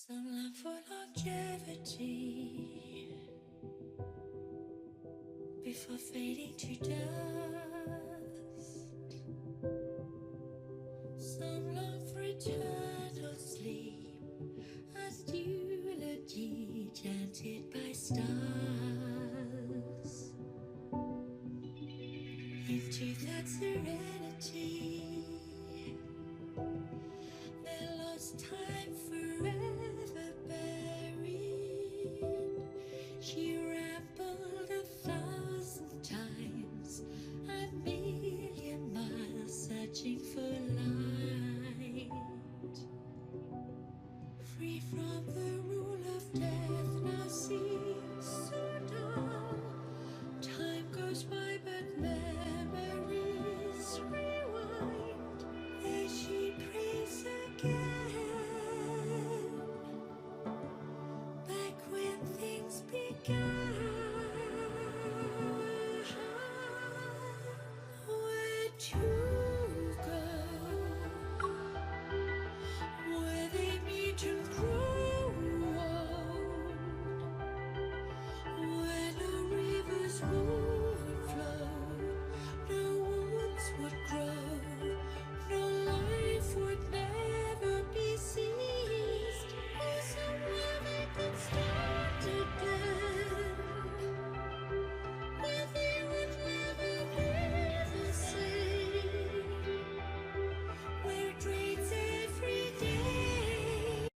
Some love for longevity before fading to dust. Some long for eternal sleep as eulogy chanted by stars. Into that serenity, their lost time forever buried. She rambled 1,000 times, 1,000,000 miles, searching for light. Free from the rule of death, now seems so dull. Time goes by, but memories rewind. There she prays again, back when things began. Where to go? Where they meet and grow old, where no rivers would flow, no woods would grow, no life would never be ceased. Oh, somewhere they could start again, where they would never be the same, where it rains every day.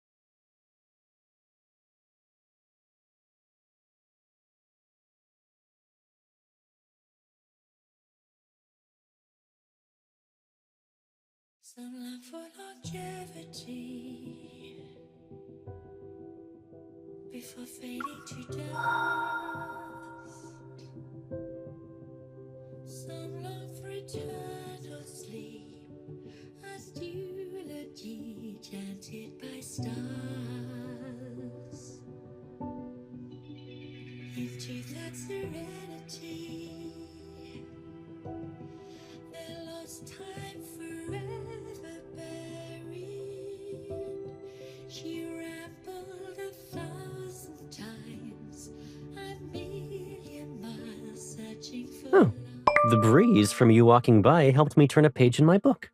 Some love for longevity before fading to dust. Some long for eternal sleep as eulogy chanted by stars. Into that serenity, their lost time forever buried. She rambled 1,000 times, 1,000,000 miles, searching for Oh, the breeze from you walking by helped me turn a page in my book.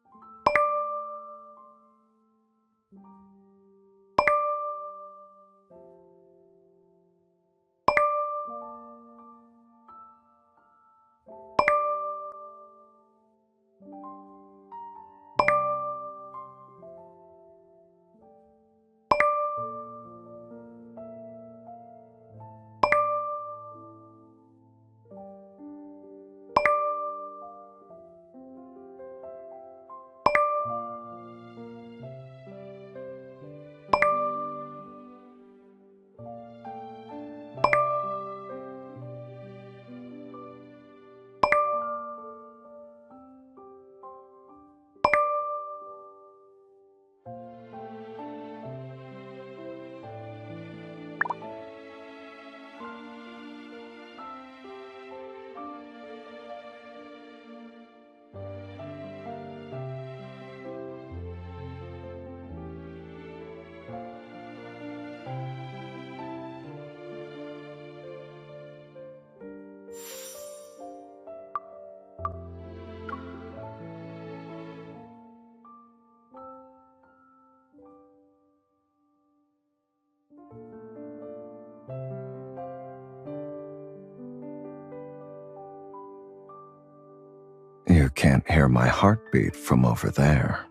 You can't hear my heartbeat from over there.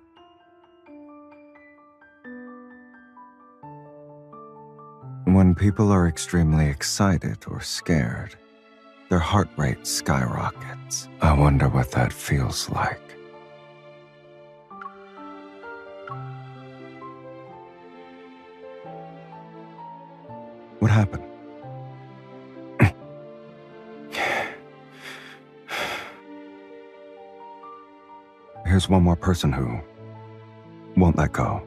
When people are extremely excited or scared, their heart rate skyrockets. I wonder what that feels like. What happened? Here's one more person who won't let go.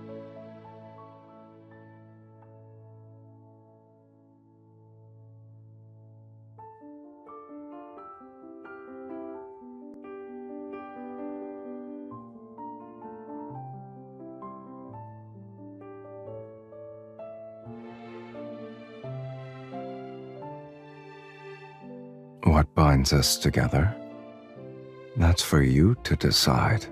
What binds us together? That's for you to decide.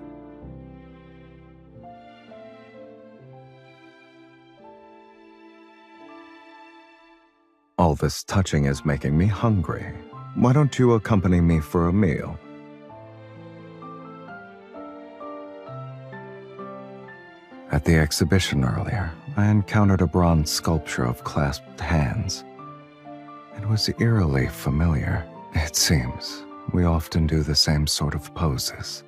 All this touching is making me hungry. Why don't you accompany me for a meal? At the exhibition earlier, I encountered a bronze sculpture of clasped hands. It was eerily familiar. It seems we often do the same sort of poses.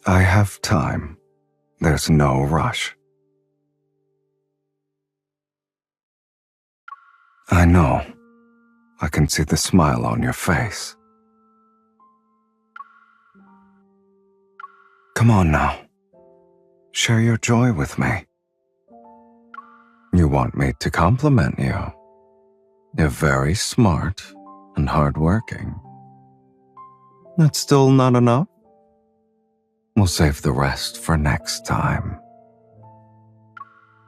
I have time. There's no rush. I know. I can see the smile on your face. Come on now. Share your joy with me. You want me to compliment you. You're very smart and hardworking. That's still not enough? We'll save the rest for next time.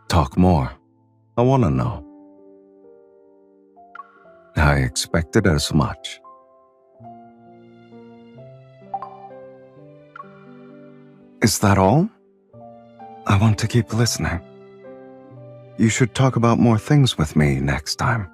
Talk more. I want to know. I expected as much. Is that all? I want to keep listening. You should talk about more things with me next time.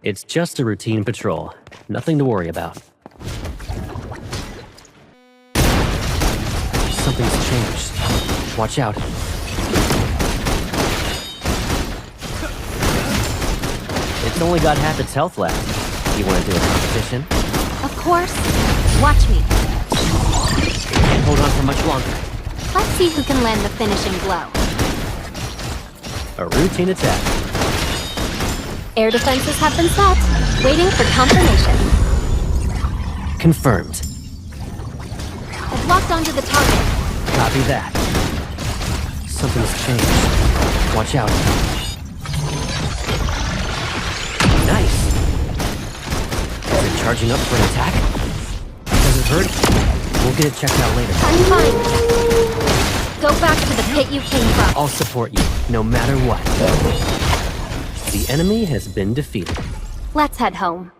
It's just a routine patrol. Nothing to worry about. Something's changed. Watch out. It's only got half its health left. You want to do a competition? Of course. Watch me. Can't hold on for much longer. Let's see who can land the finishing blow. A routine attack. Air defenses have been set. Waiting for confirmation. Confirmed. I've locked onto the target. Copy that. Something's changed. Watch out. Nice. Is it charging up for an attack? Does it hurt? We'll get it checked out later. I'm fine. Go back to the pit you came from. I'll support you, no matter what. The enemy has been defeated. Let's head home.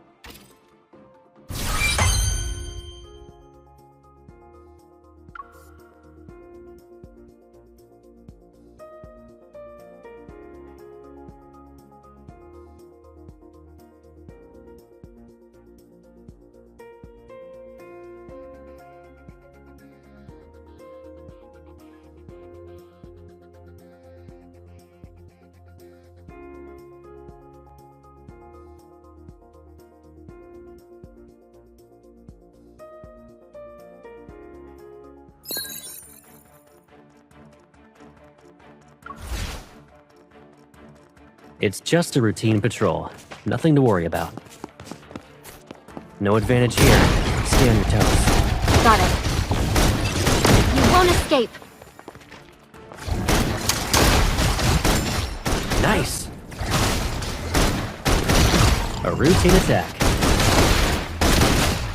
It's just a routine patrol. Nothing to worry about. No advantage here. Stay on your toes. Got it. You won't escape. Nice. A routine attack.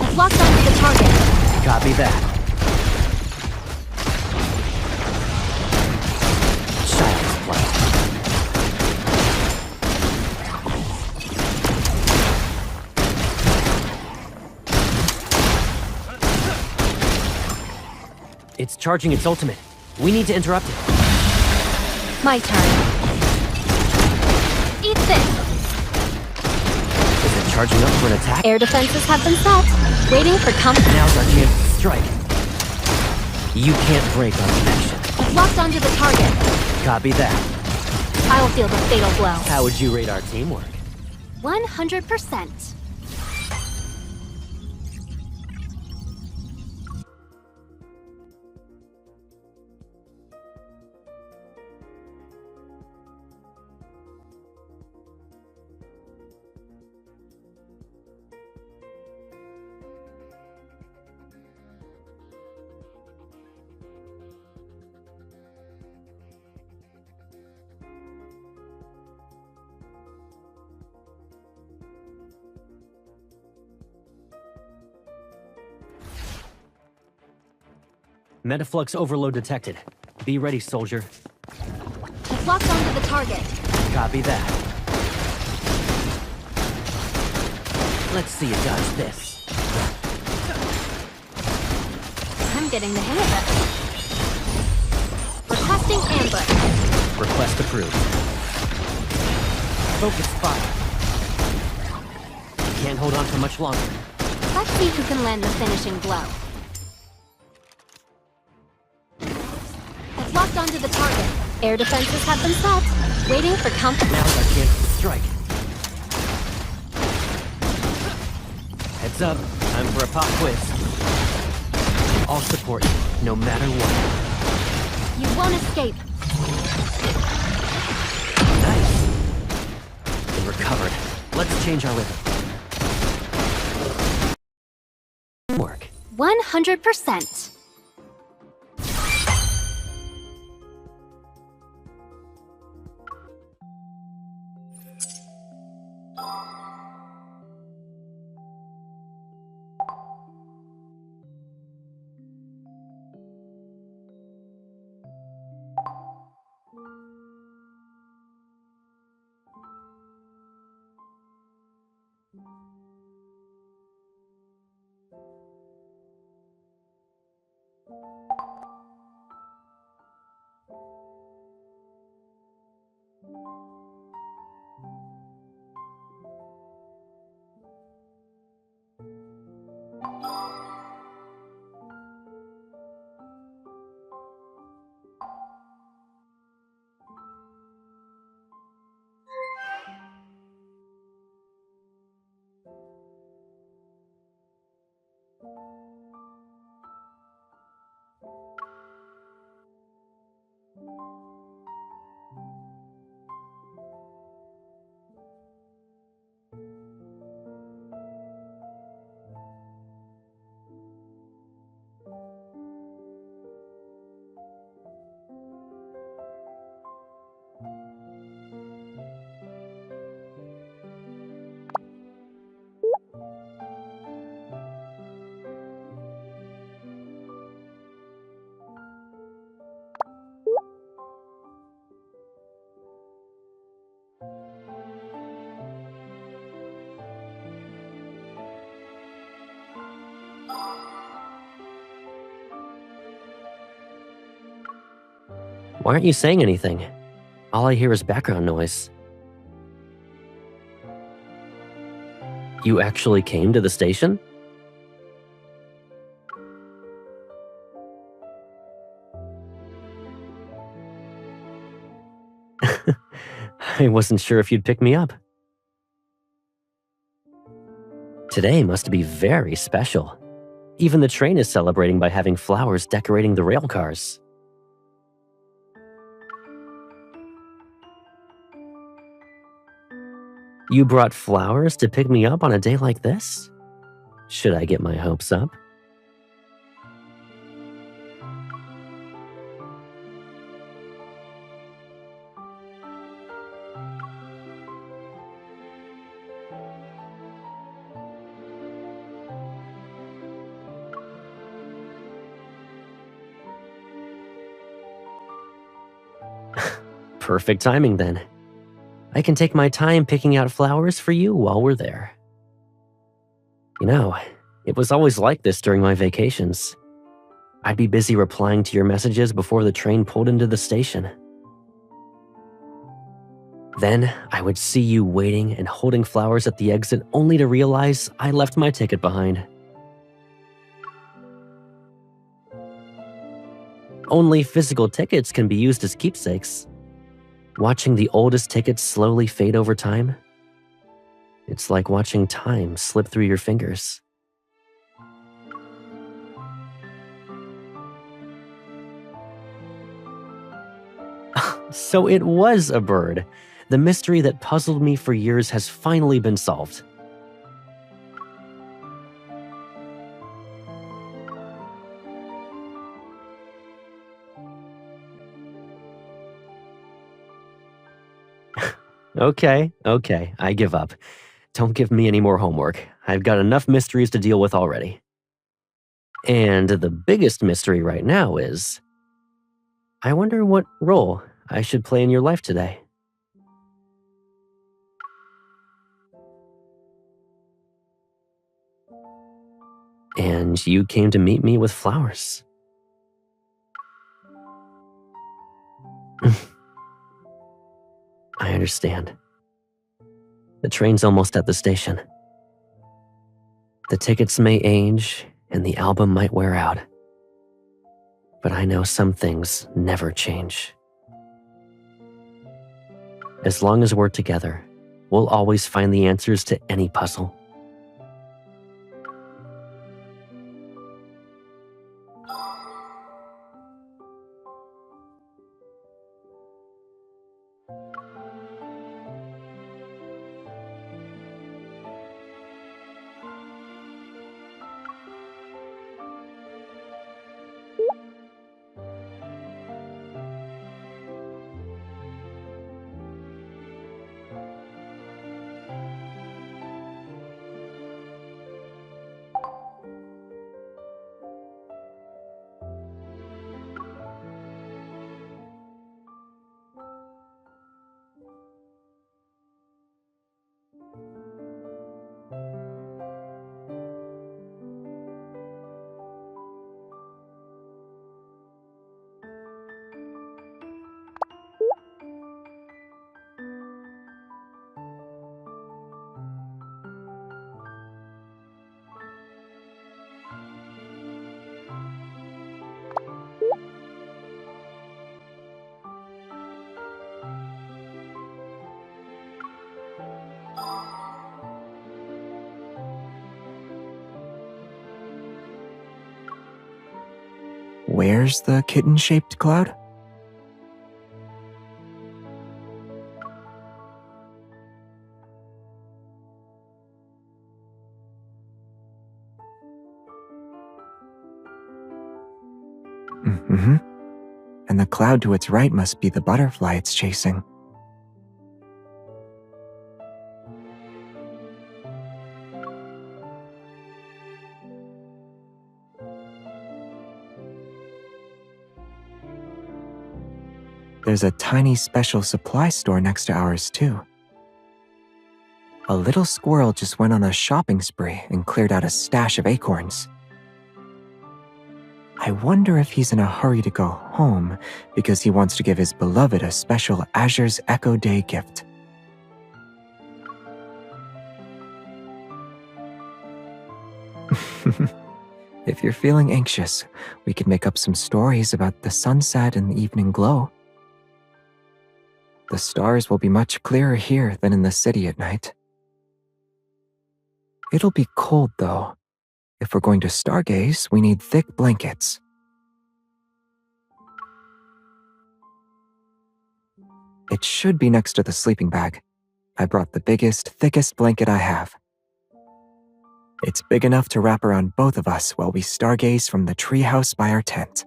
I've locked onto the target. Copy that. Child's play. It's charging its ultimate. We need to interrupt it. My turn. Eat this! Is it charging up for an attack? Air defenses have been set. Waiting for comfort. Now's our chance to strike. You can't break our connection. It's locked onto the target. Copy that. I'll feel the fatal blow. How would you rate our teamwork? 100%. Metaflux overload detected. Be ready, soldier. It's locked onto the target. Copy that. Let's see you dodge this. I'm getting the hang of it. Requesting ambush. Request approved. Focus fire. Can't hold on for much longer. Let's see who can land the finishing blow. It's locked onto the target. Air defenses have been set. Waiting for comfort. Now's our chance to strike. Heads up. Time for a pop quiz. I'll support you, no matter what. You won't escape. Nice. It recovered. Let's change our rhythm. Work. 100%. Why aren't you saying anything? All I hear is background noise. You actually came to the station? I wasn't sure if you'd pick me up. Today must be very special. Even the train is celebrating by having flowers decorating the rail cars. You brought flowers to pick me up on a day like this? Should I get my hopes up? Perfect timing then. I can take my time picking out flowers for you while we're there. You know, it was always like this during my vacations. I'd be busy replying to your messages before the train pulled into the station. Then I would see you waiting and holding flowers at the exit only to realize I left my ticket behind. Only physical tickets can be used as keepsakes. Watching the oldest tickets slowly fade over time, it's like watching time slip through your fingers. So it was a bird. The mystery that puzzled me for years has finally been solved. Okay, I give up. Don't give me any more homework. I've got enough mysteries to deal with already. And the biggest mystery right now is, I wonder what role I should play in your life today. And you came to meet me with flowers. I understand. The train's almost at the station. The tickets may age and the album might wear out. But I know some things never change. As long as we're together, we'll always find the answers to any puzzle. Where's the kitten-shaped cloud? Mm-hmm. And the cloud to its right must be the butterfly it's chasing. There's a tiny special supply store next to ours, too. A little squirrel just went on a shopping spree and cleared out a stash of acorns. I wonder if he's in a hurry to go home because he wants to give his beloved a special Azure's Echo Day gift. If you're feeling anxious, we could make up some stories about the sunset and the evening glow. The stars will be much clearer here than in the city at night. It'll be cold, though. If we're going to stargaze, we need thick blankets. It should be next to the sleeping bag. I brought the biggest, thickest blanket I have. It's big enough to wrap around both of us while we stargaze from the treehouse by our tent.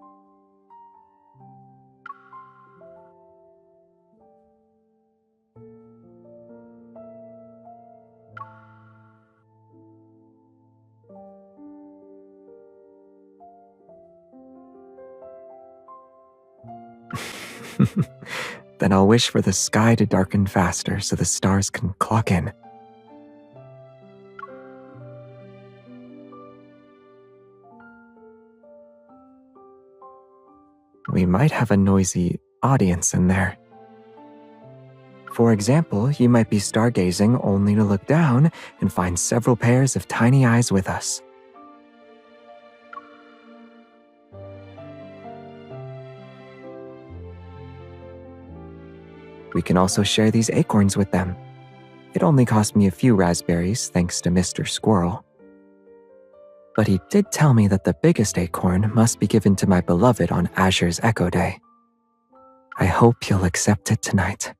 Then I'll wish for the sky to darken faster so the stars can clock in. we might have a noisy audience in there. For example, you might be stargazing only to look down and find several pairs of tiny eyes with us. We can also share these acorns with them. It only cost me a few raspberries thanks to Mr. Squirrel. But he did tell me that the biggest acorn must be given to my beloved on Azure's Echo Day. I hope you'll accept it tonight.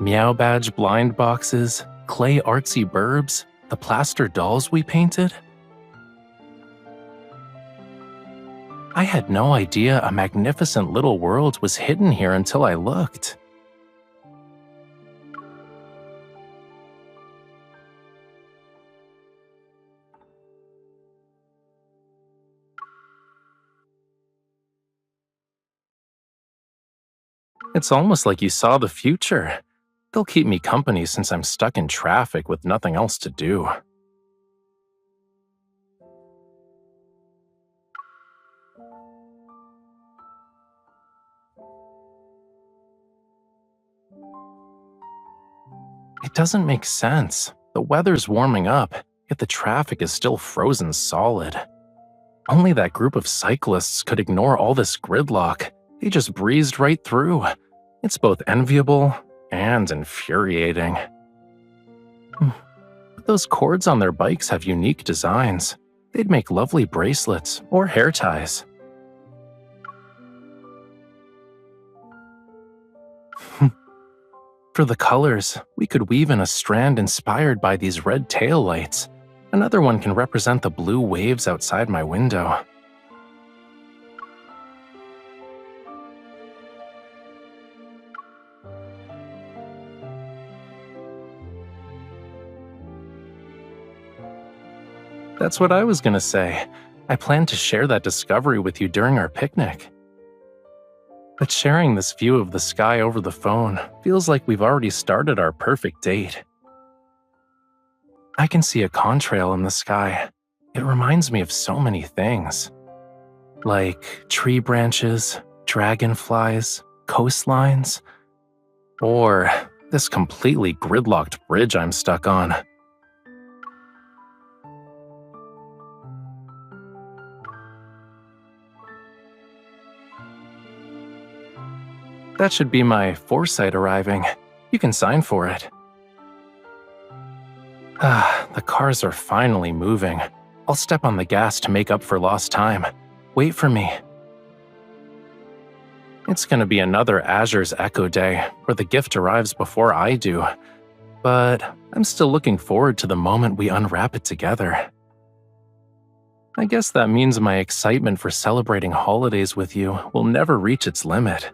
Meow Badge blind boxes, clay artsy burbs, the plaster dolls we painted. I had no idea a magnificent little world was hidden here until I looked. It's almost like you saw the future. They'll keep me company since I'm stuck in traffic with nothing else to do. It doesn't make sense. The weather's warming up, yet the traffic is still frozen solid. Only that group of cyclists could ignore all this gridlock. They just breezed right through. It's both enviable and infuriating. But those cords on their bikes have unique designs. They'd make lovely bracelets or hair ties. For the colors, we could weave in a strand inspired by these red taillights. Another one can represent the blue waves outside my window. That's what I was gonna say. I planned to share that discovery with you during our picnic. But sharing this view of the sky over the phone feels like we've already started our perfect date. I can see a contrail in the sky. It reminds me of so many things. Like tree branches, dragonflies, coastlines, or this completely gridlocked bridge I'm stuck on. That should be my foresight arriving. You can sign for it. The cars are finally moving. I'll step on the gas to make up for lost time. Wait for me. It's gonna be another Azure's Echo Day, where the gift arrives before I do. But I'm still looking forward to the moment we unwrap it together. I guess that means my excitement for celebrating holidays with you will never reach its limit.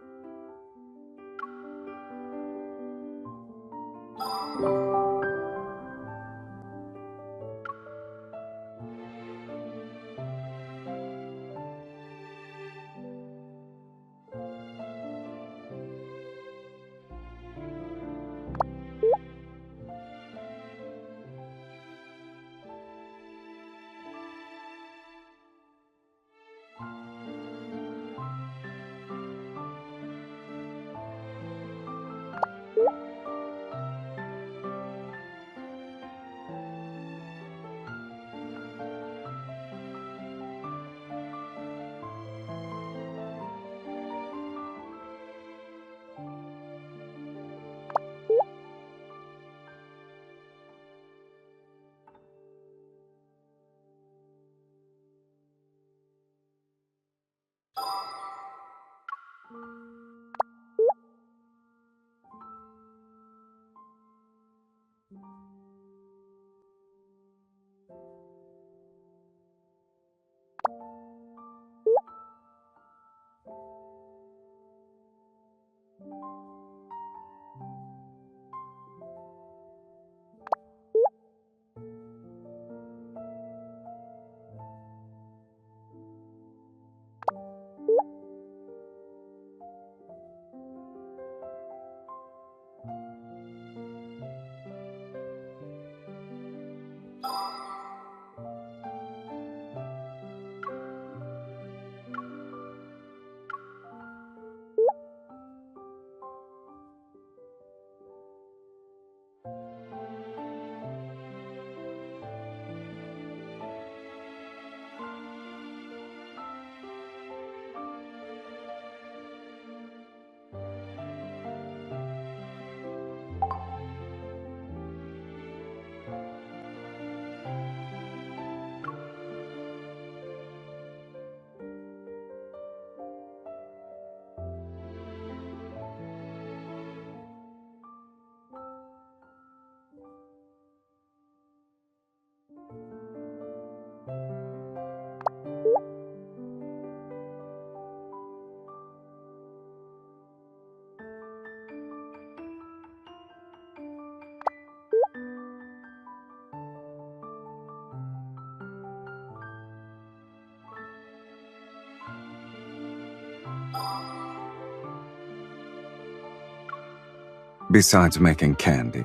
Besides making candy,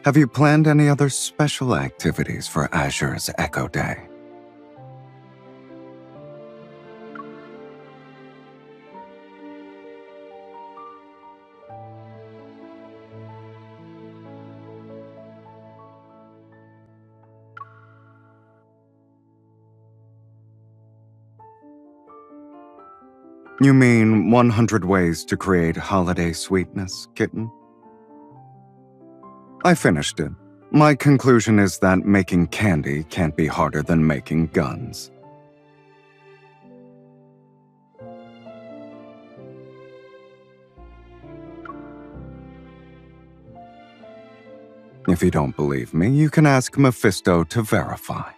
have you planned any other special activities for Azure's Echo Day? You mean 100 ways to create holiday sweetness, kitten? I finished it. My conclusion is that making candy can't be harder than making guns. If you don't believe me, you can ask Mephisto to verify.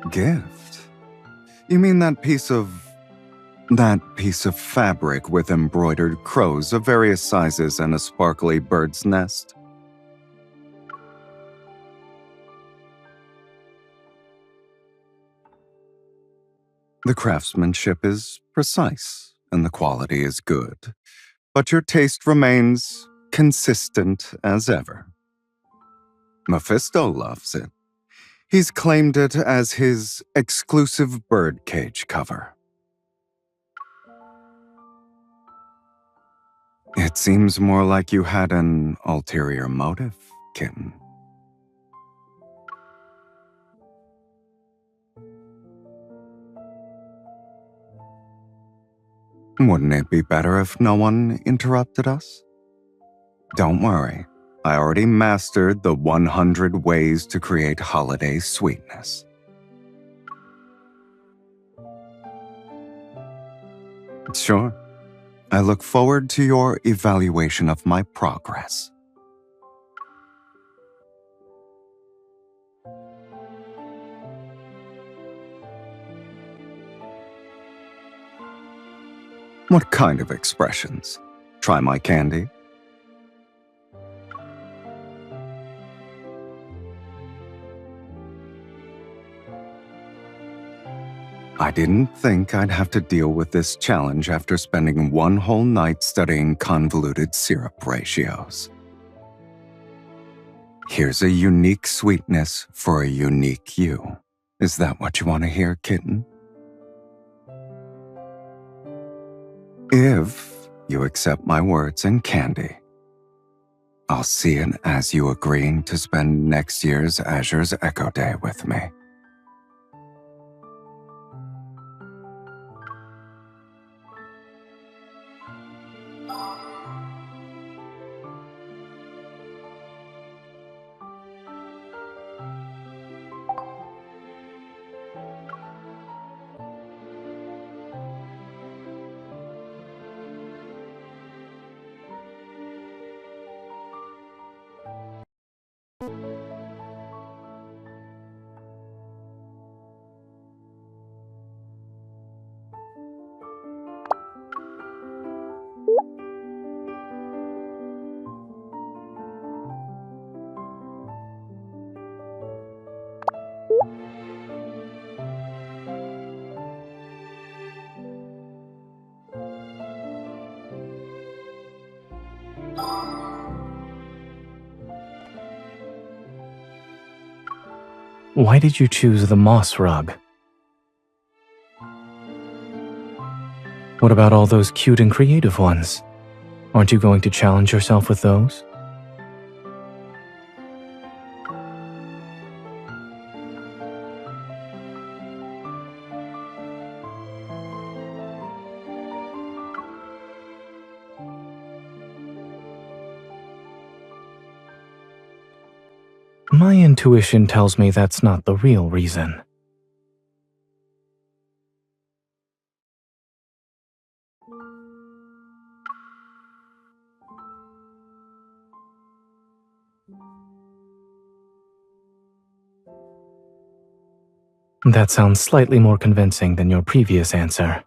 Gift? You mean that piece of fabric with embroidered crows of various sizes and a sparkly bird's nest? The craftsmanship is precise and the quality is good, but your taste remains consistent as ever. Mephisto loves it. He's claimed it as his exclusive birdcage cover. It seems more like you had an ulterior motive, kitten. Wouldn't it be better if no one interrupted us? Don't worry, I already mastered the 100 ways to create holiday sweetness. Sure. I look forward to your evaluation of my progress. What kind of expressions? Try my candy? I didn't think I'd have to deal with this challenge after spending one whole night studying convoluted syrup ratios. Here's a unique sweetness for a unique you. Is that what you want to hear, kitten? If you accept my words and candy, I'll see it as you agreeing to spend next year's Azure's Echo Day with me. Why did you choose the moss rug? What about all those cute and creative ones? Aren't you going to challenge yourself with those? My intuition tells me that's not the real reason. That sounds slightly more convincing than your previous answer.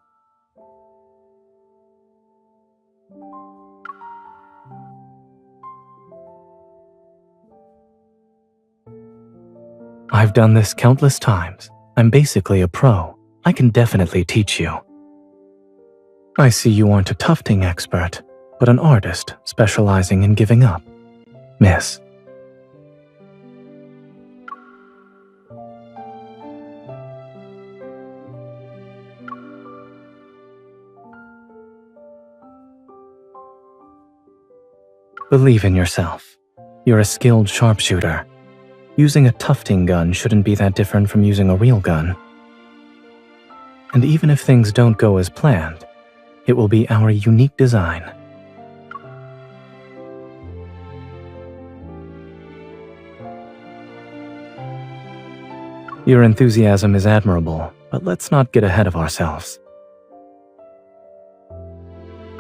I've done this countless times. I'm basically a pro. I can definitely teach you. I see you aren't a tufting expert, but an artist specializing in giving up. Miss. Believe in yourself. You're a skilled sharpshooter. Using a tufting gun shouldn't be that different from using a real gun. And even if things don't go as planned, it will be our unique design. Your enthusiasm is admirable, but let's not get ahead of ourselves.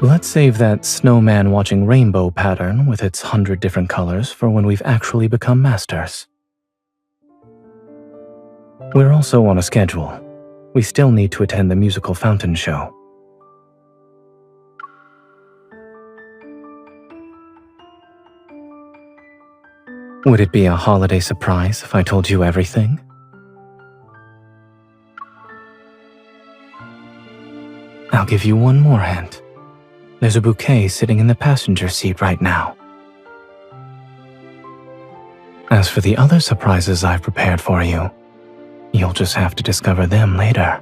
Let's save that snowman watching rainbow pattern with its 100 different colors for when we've actually become masters. We're also on a schedule. We still need to attend the musical fountain show. Would it be a holiday surprise if I told you everything? I'll give you one more hint. There's a bouquet sitting in the passenger seat right now. As for the other surprises I've prepared for you, you'll just have to discover them later.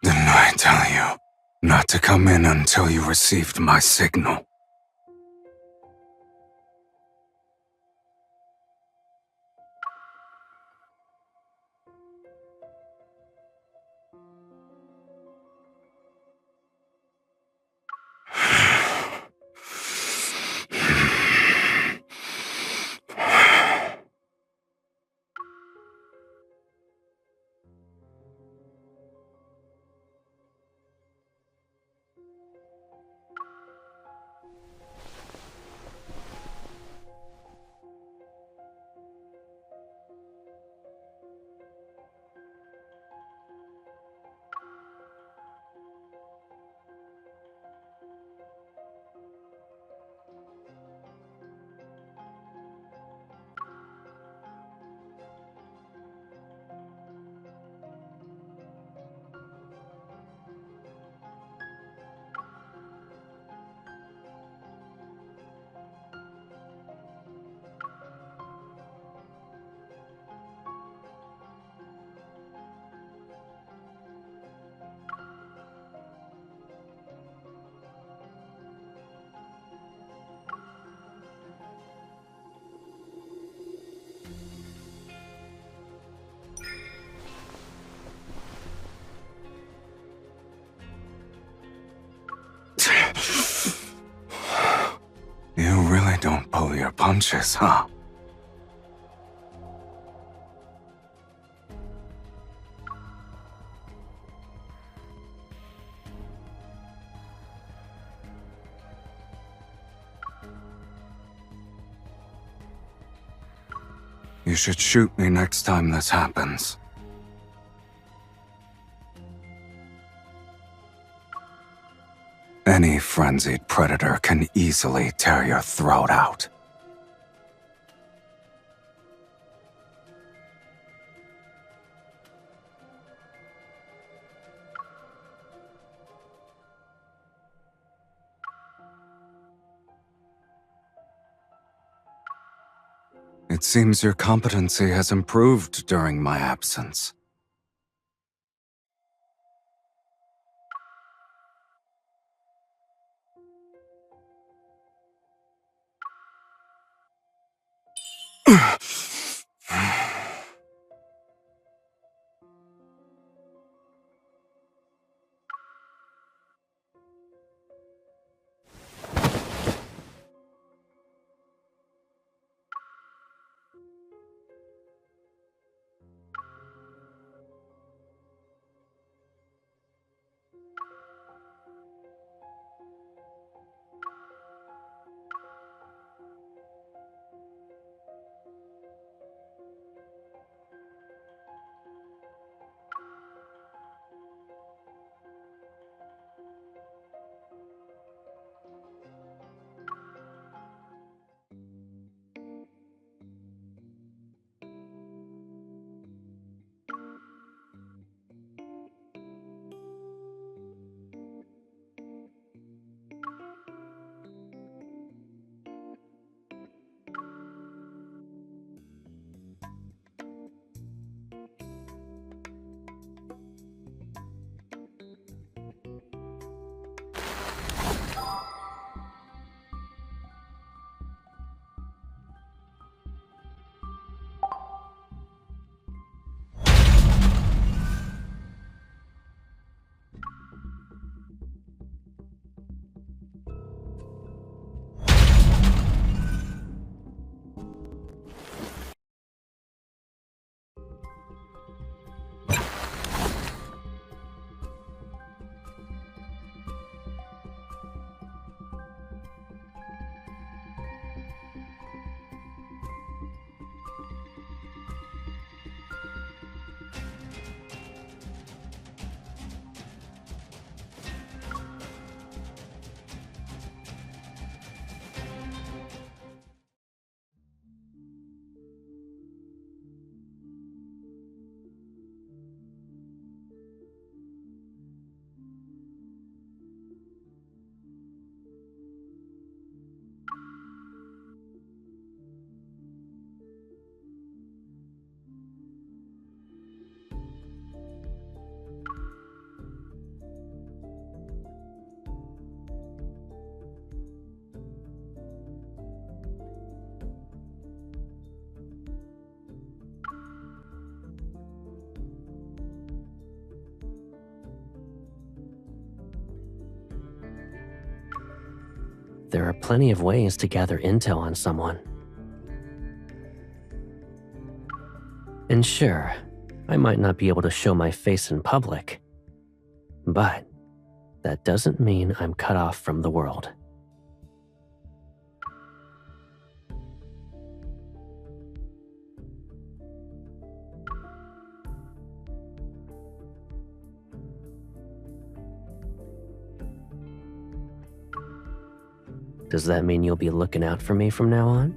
Didn't I tell you not to come in until you received my signal? pull your punches, huh? You should shoot me next time this happens. Any frenzied predator can easily tear your throat out. It seems your competency has improved during my absence. There are plenty of ways to gather intel on someone. And sure, I might not be able to show my face in public, but that doesn't mean I'm cut off from the world. Does that mean you'll be looking out for me from now on?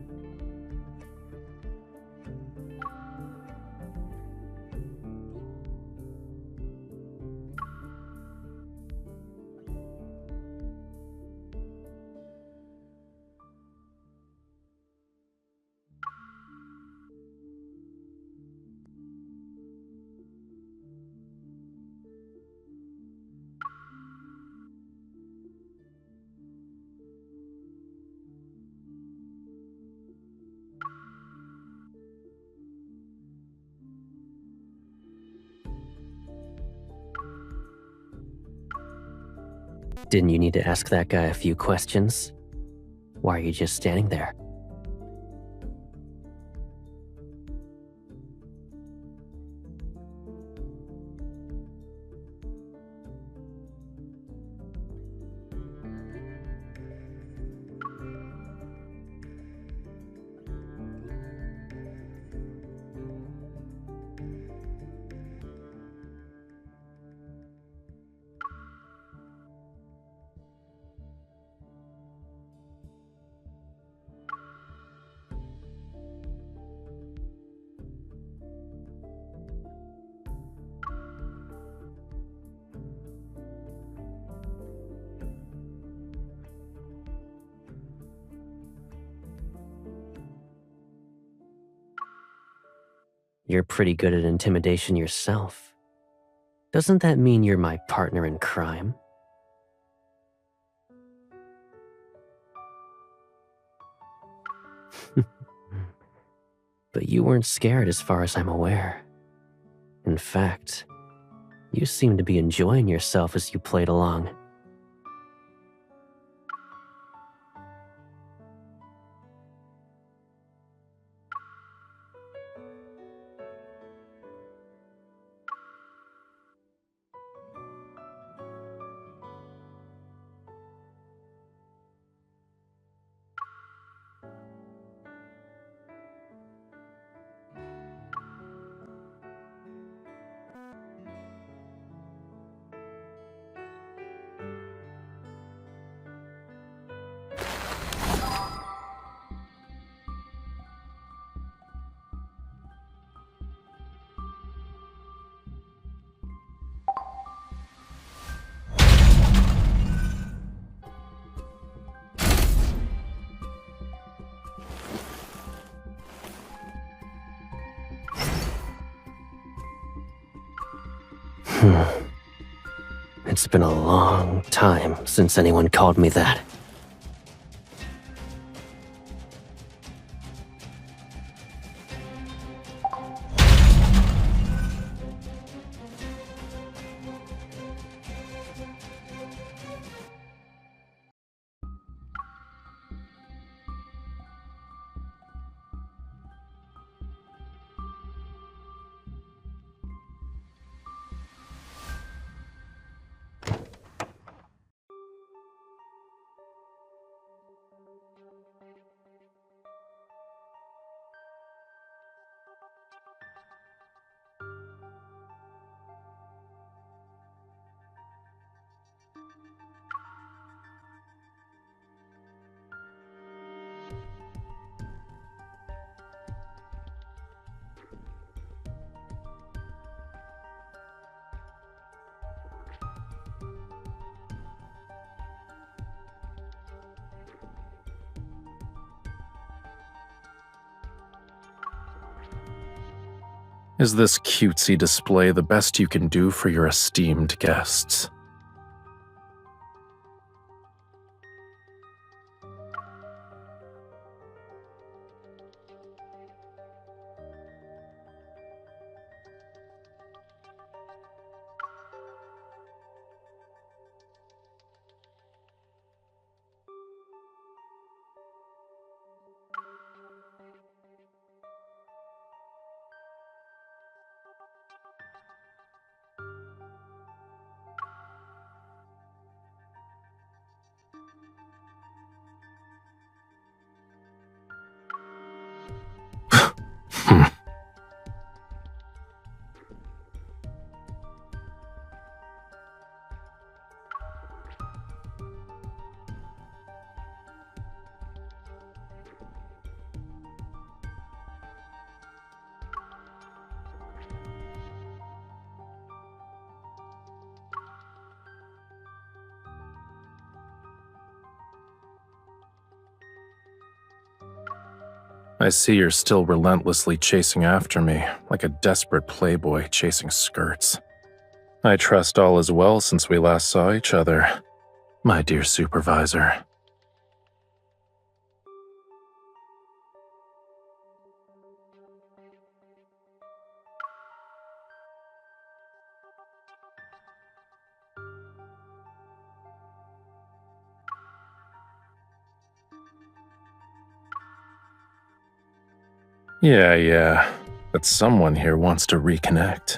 Didn't you need to ask that guy a few questions? Why are you just standing there? You're pretty good at intimidation yourself. Doesn't that mean you're my partner in crime? But you weren't scared as far as I'm aware. In fact, you seemed to be enjoying yourself as you played along. It's been a long time since anyone called me that. Is this cutesy display the best you can do for your esteemed guests? I see you're still relentlessly chasing after me, like a desperate playboy chasing skirts. I trust all is well since we last saw each other, my dear supervisor. Yeah, but someone here wants to reconnect.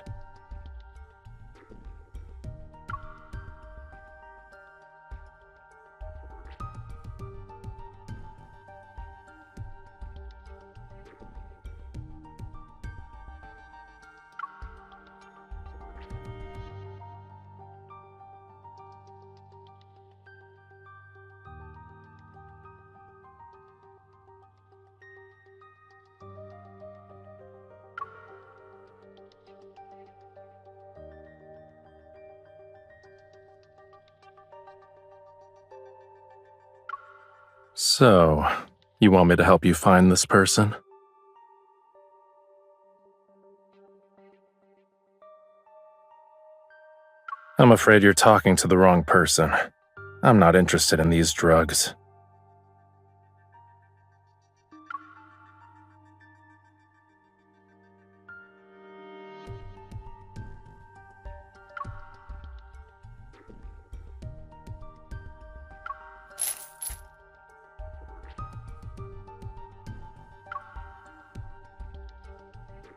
So, you want me to help you find this person? I'm afraid you're talking to the wrong person. I'm not interested in these drugs.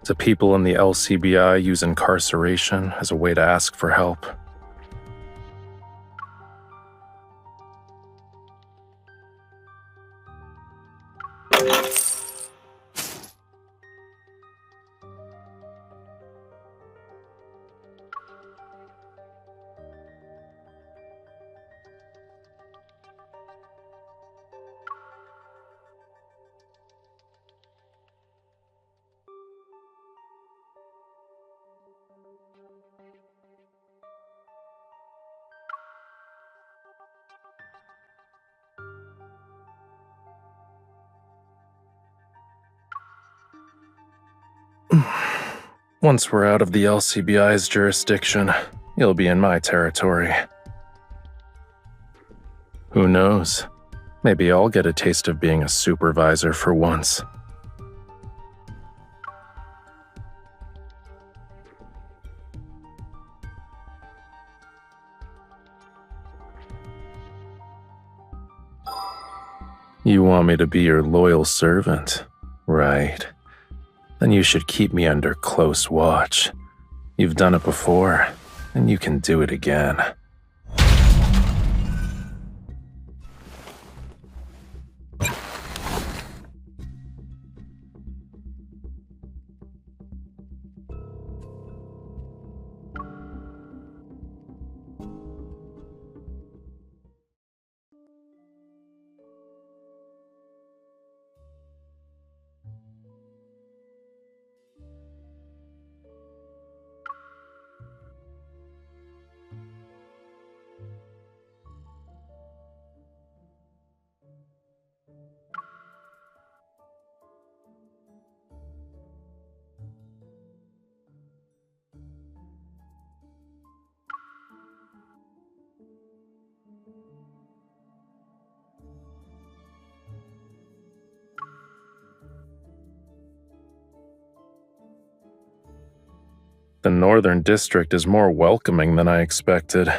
Do people in the LCBI use incarceration as a way to ask for help? Once we're out of the LCBI's jurisdiction, you'll be in my territory. Who knows? Maybe I'll get a taste of being a supervisor for once. You want me to be your loyal servant, right? Then you should keep me under close watch. You've done it before, and you can do it again. The Northern District is more welcoming than I expected.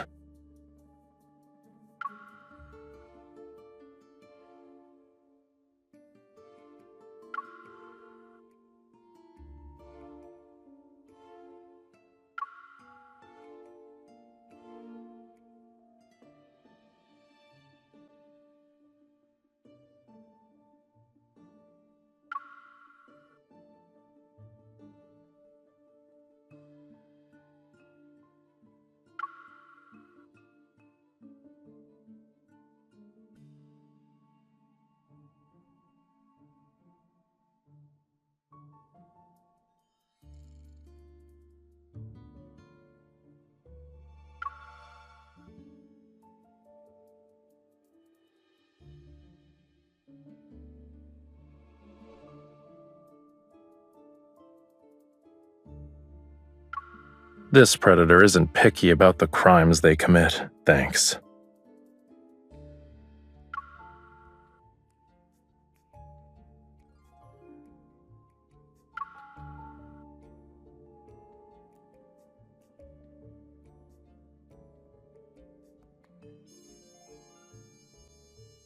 This predator isn't picky about the crimes they commit, thanks.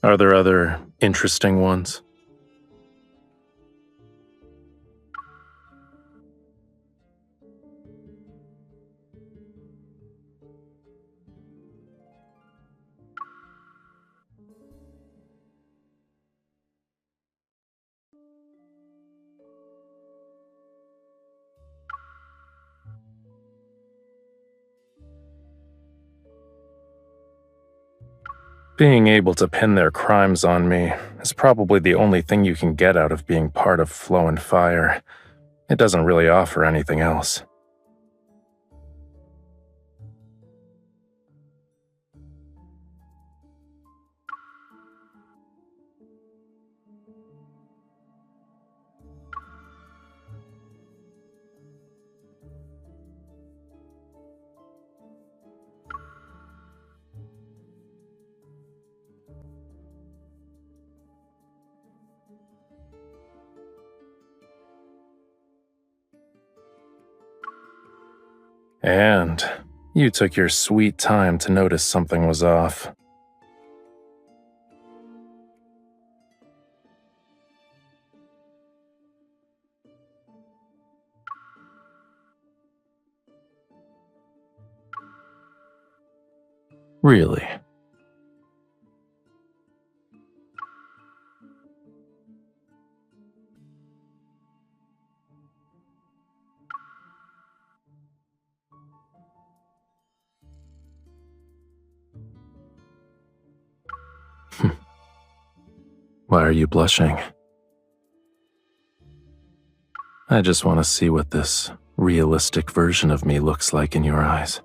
Are there other interesting ones? Being able to pin their crimes on me is probably the only thing you can get out of being part of Flow and Fire. It doesn't really offer anything else. And you took your sweet time to notice something was off. Really? Why are you blushing? I just want to see what this realistic version of me looks like in your eyes.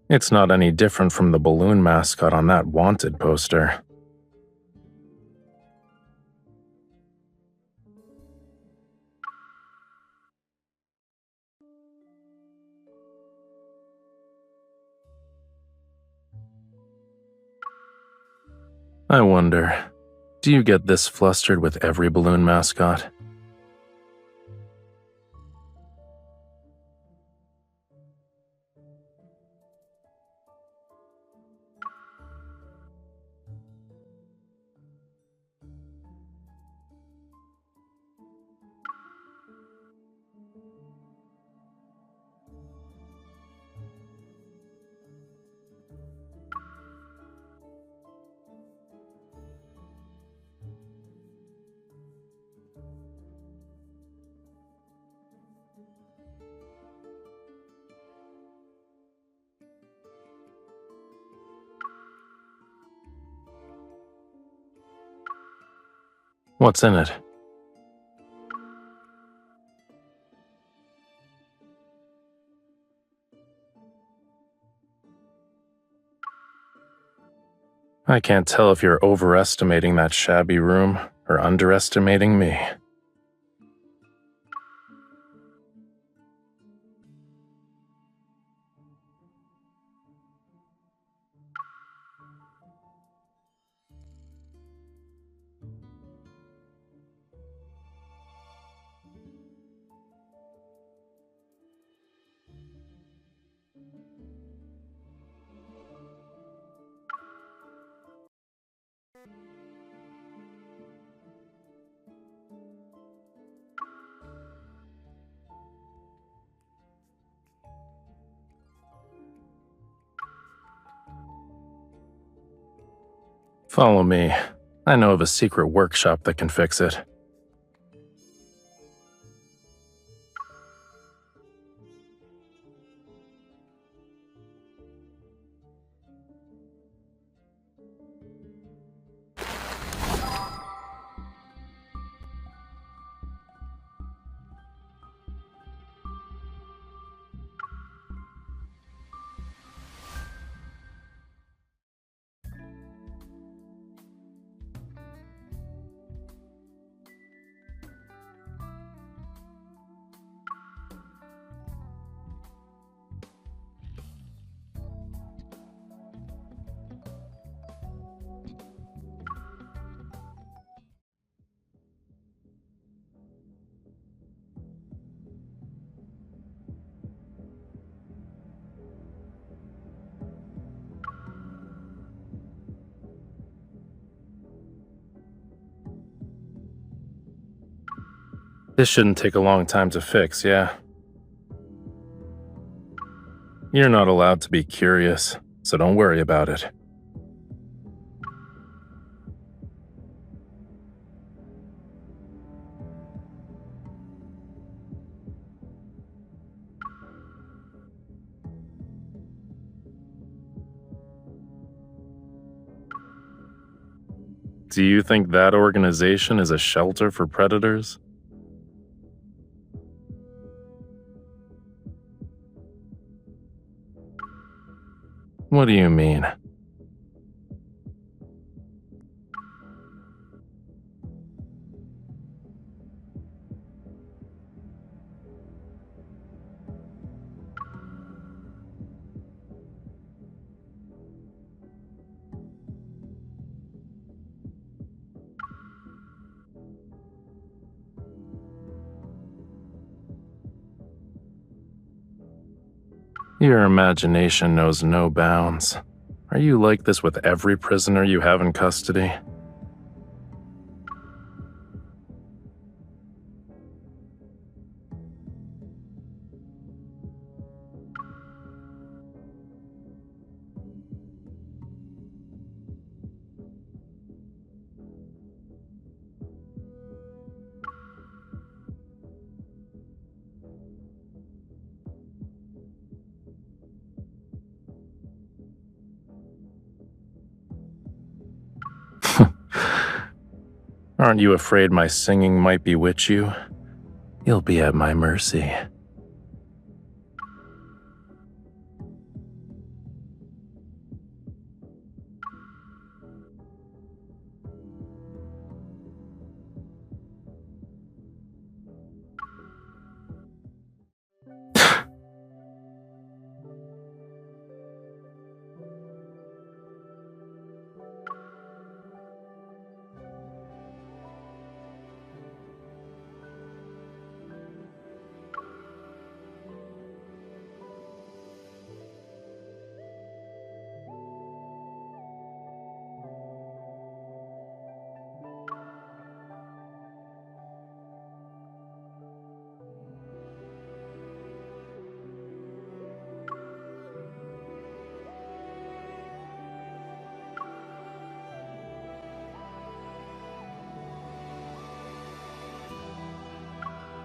It's not any different from the balloon mascot on that wanted poster. I wonder, do you get this flustered with every balloon mascot? What's in it? I can't tell if you're overestimating that shabby room or underestimating me. Follow me. I know of a secret workshop that can fix it. This shouldn't take a long time to fix, yeah? You're not allowed to be curious, so don't worry about it. Do you think that organization is a shelter for predators? What do you mean? Your imagination knows no bounds. Are you like this with every prisoner you have in custody? Aren't you afraid my singing might bewitch you? You'll be at my mercy.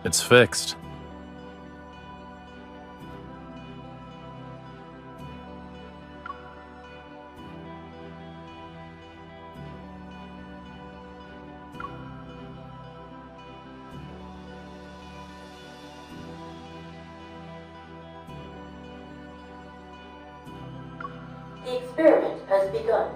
It's fixed. The experiment has begun.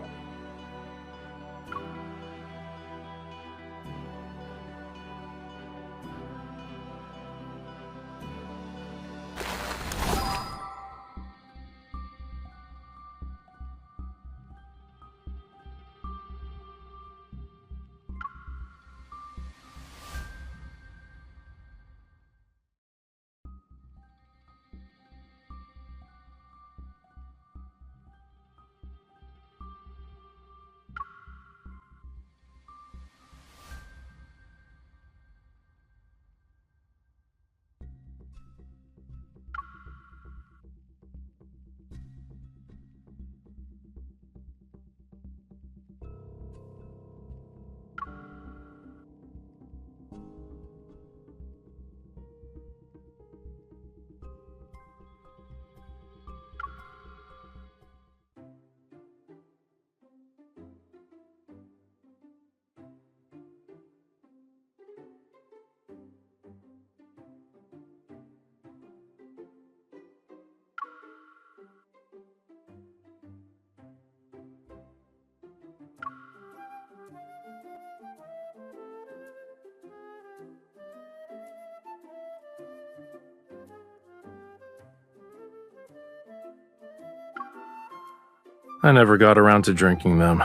I never got around to drinking them.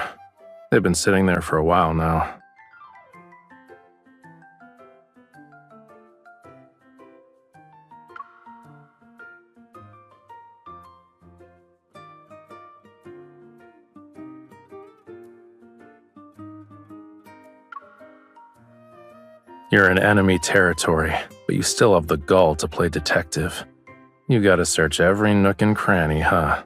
They've been sitting there for a while now. You're in enemy territory, but you still have the gall to play detective. You gotta search every nook and cranny, huh?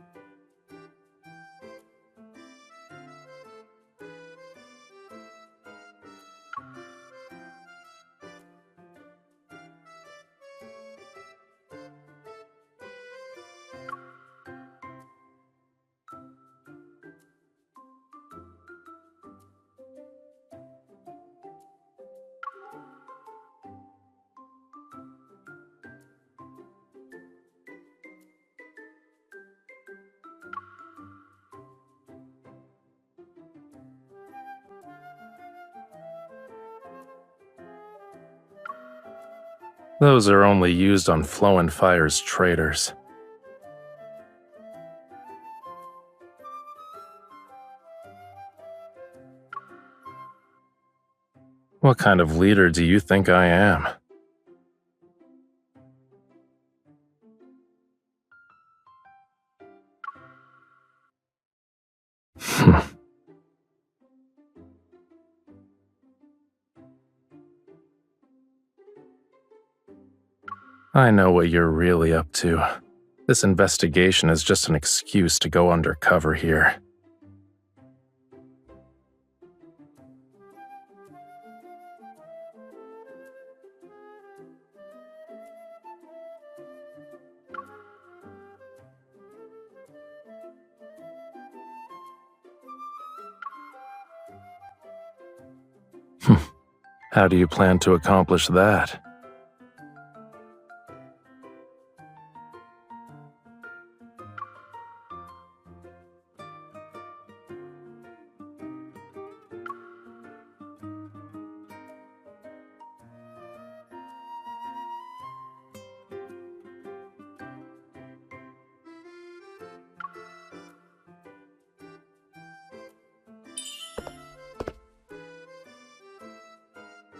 Those are only used on Flow and Fire's traitors. What kind of leader do you think I am? I know what you're really up to. This investigation is just an excuse to go undercover here. How do you plan to accomplish that?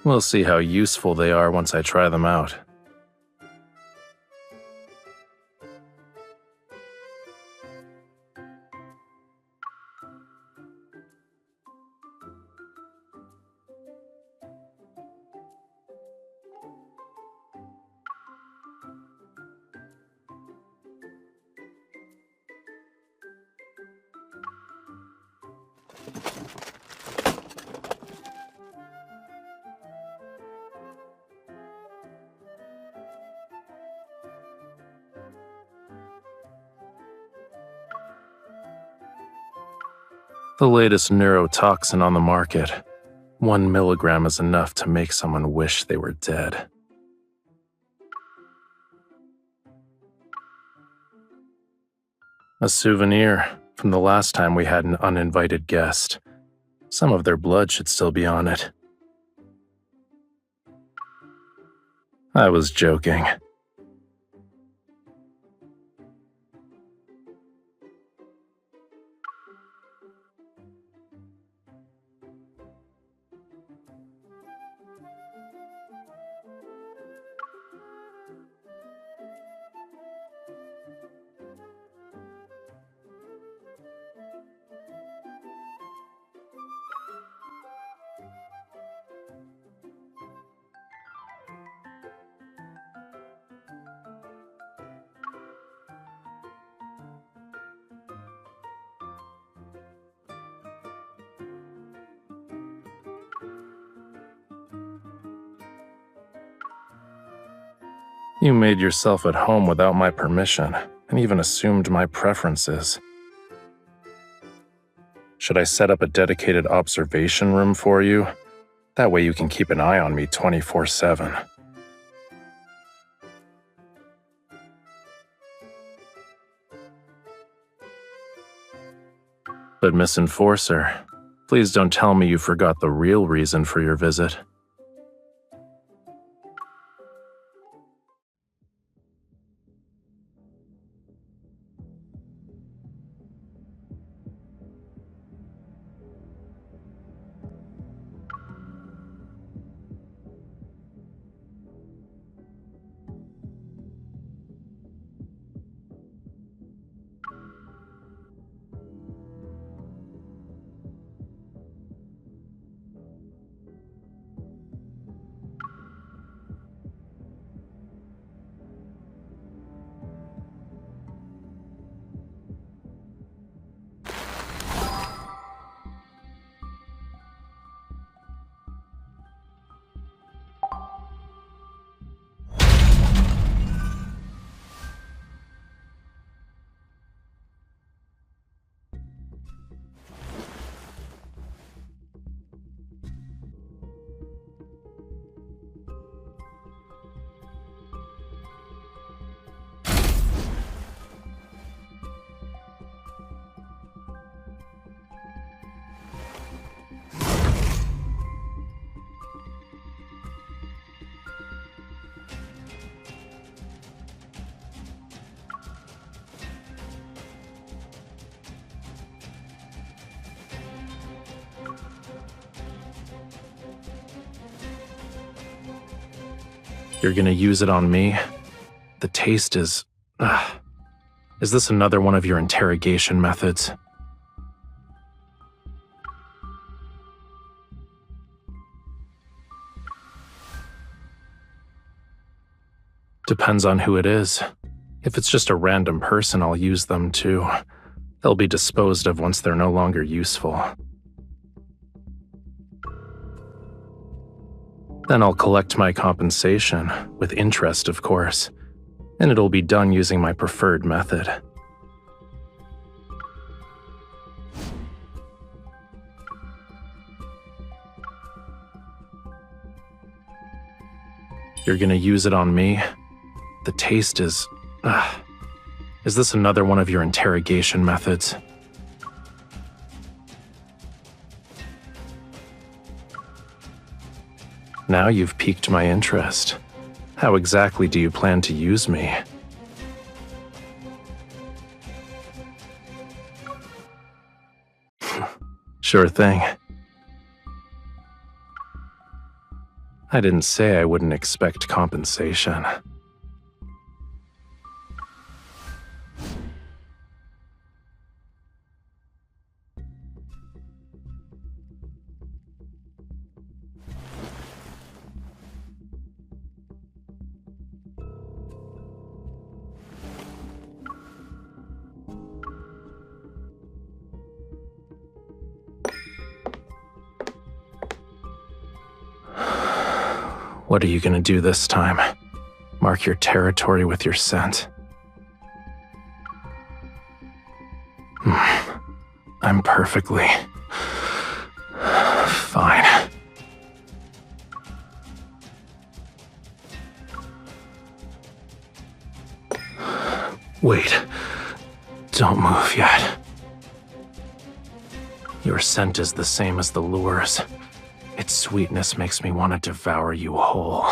We'll see how useful they are once I try them out. The latest neurotoxin on the market. 1 milligram is enough to make someone wish they were dead. A souvenir from the last time we had an uninvited guest. Some of their blood should still be on it. I was joking. You made yourself at home without my permission, and even assumed my preferences. Should I set up a dedicated observation room for you? That way you can keep an eye on me 24/7. But Miss Enforcer, please don't tell me you forgot the real reason for your visit. You're gonna use it on me? The taste is... Is this another one of your interrogation methods? Depends on who it is. If it's just a random person, I'll use them too. They'll be disposed of once they're no longer useful. Then I'll collect my compensation, with interest of course, and it'll be done using my preferred method. You're gonna use it on me? The taste is... Is this another one of your interrogation methods? Now you've piqued my interest. How exactly do you plan to use me? Sure thing. I didn't say I wouldn't expect compensation. What are you gonna do this time? Mark your territory with your scent. I'm perfectly... fine. Wait. Don't move yet. Your scent is the same as the lure's. Its sweetness makes me want to devour you whole.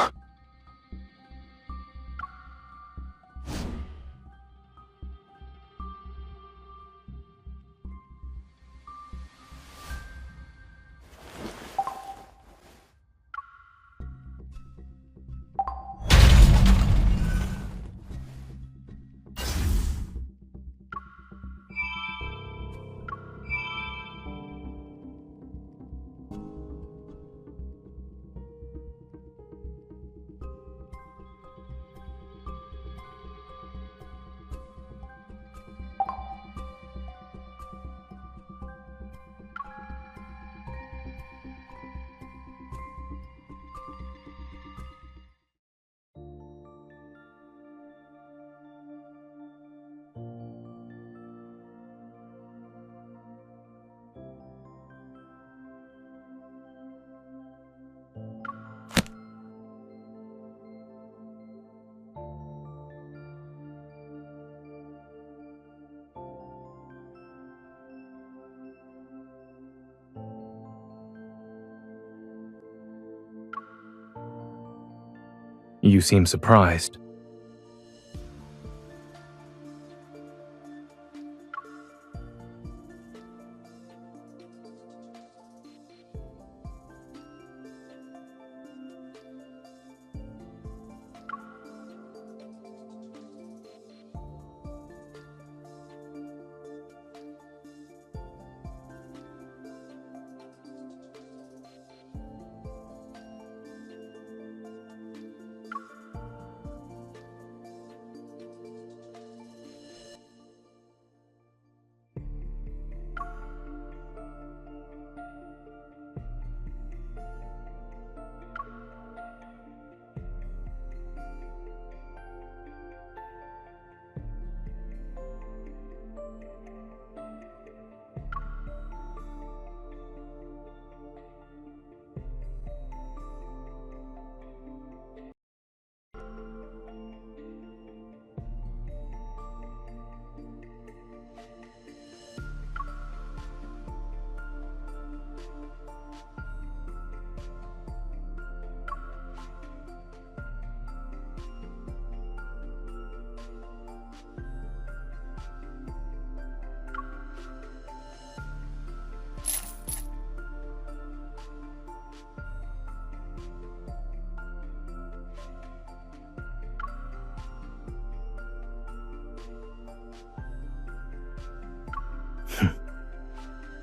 You seem surprised.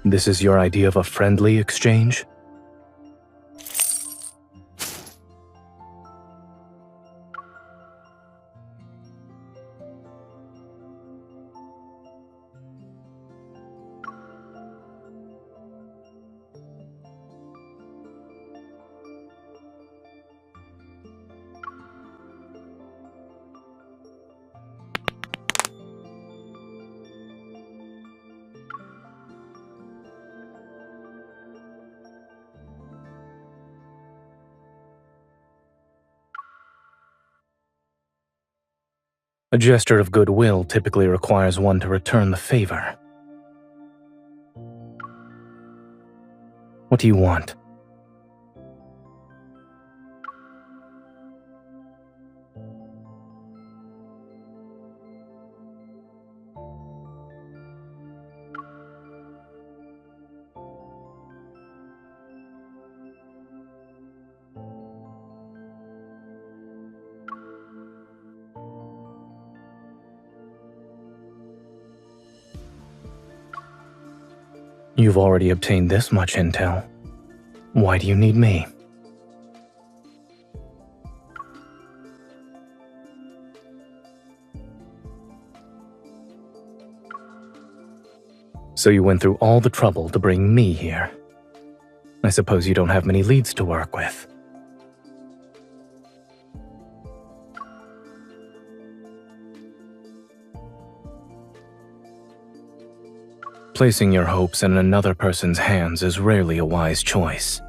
This is your idea of a friendly exchange? A gesture of goodwill typically requires one to return the favor. What do you want? You've already obtained this much intel. Why do you need me? So you went through all the trouble to bring me here. I suppose you don't have many leads to work with. Placing your hopes in another person's hands is rarely a wise choice.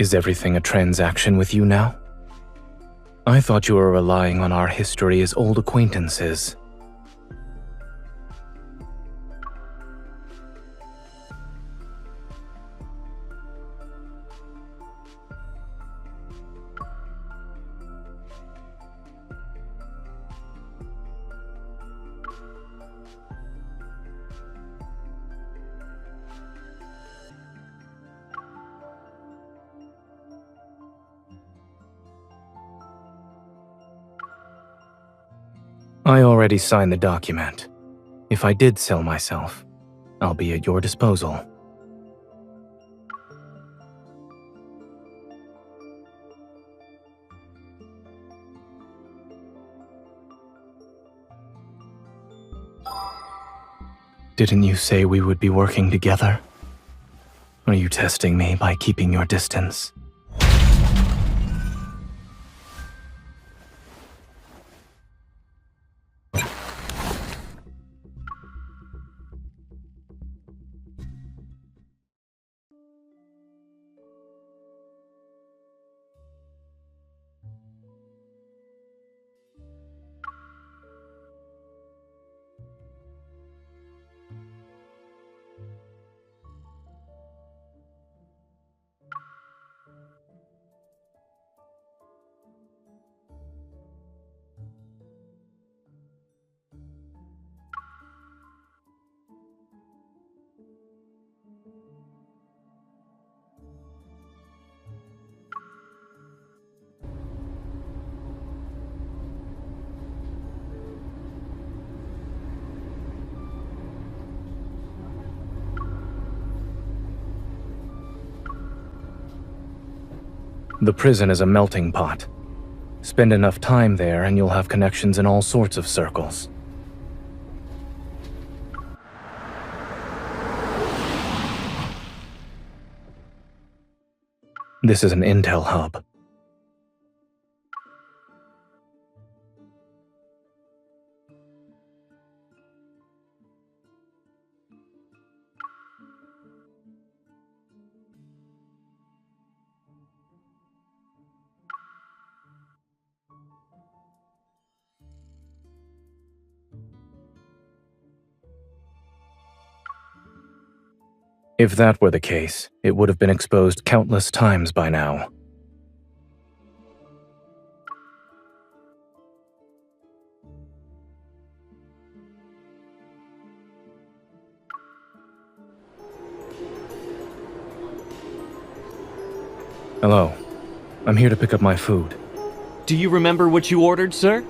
Is everything a transaction with you now? I thought you were relying on our history as old acquaintances. I already signed the document. If I did sell myself, I'll be at your disposal. Didn't you say we would be working together? Are you testing me by keeping your distance? The prison is a melting pot. Spend enough time there and you'll have connections in all sorts of circles. This is an intel hub. If that were the case, it would have been exposed countless times by now. Hello. I'm here to pick up my food. Do you remember what you ordered, sir?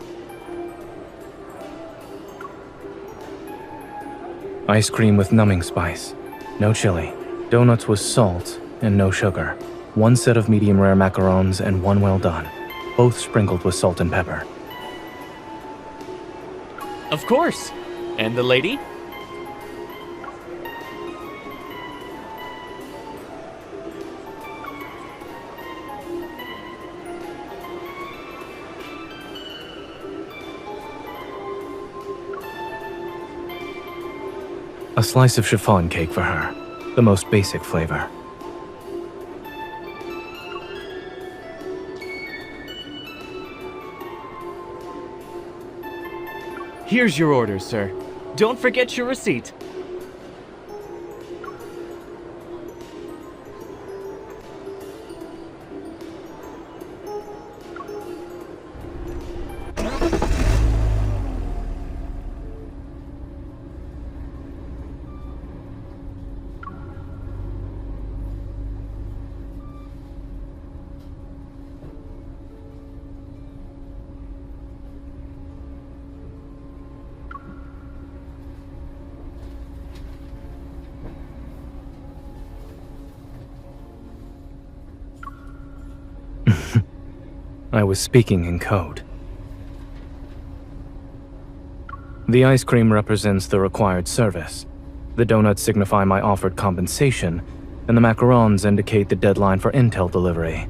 Ice cream with numbing spice. No chili. Donuts with salt and no sugar. 1 set of medium rare macarons and 1 well done. Both sprinkled with salt and pepper. Of course. And the lady? A slice of chiffon cake for her. The most basic flavor. Here's your order, sir. Don't forget your receipt. I was speaking in code. The ice cream represents the required service. The donuts signify my offered compensation, and the macarons indicate the deadline for intel delivery.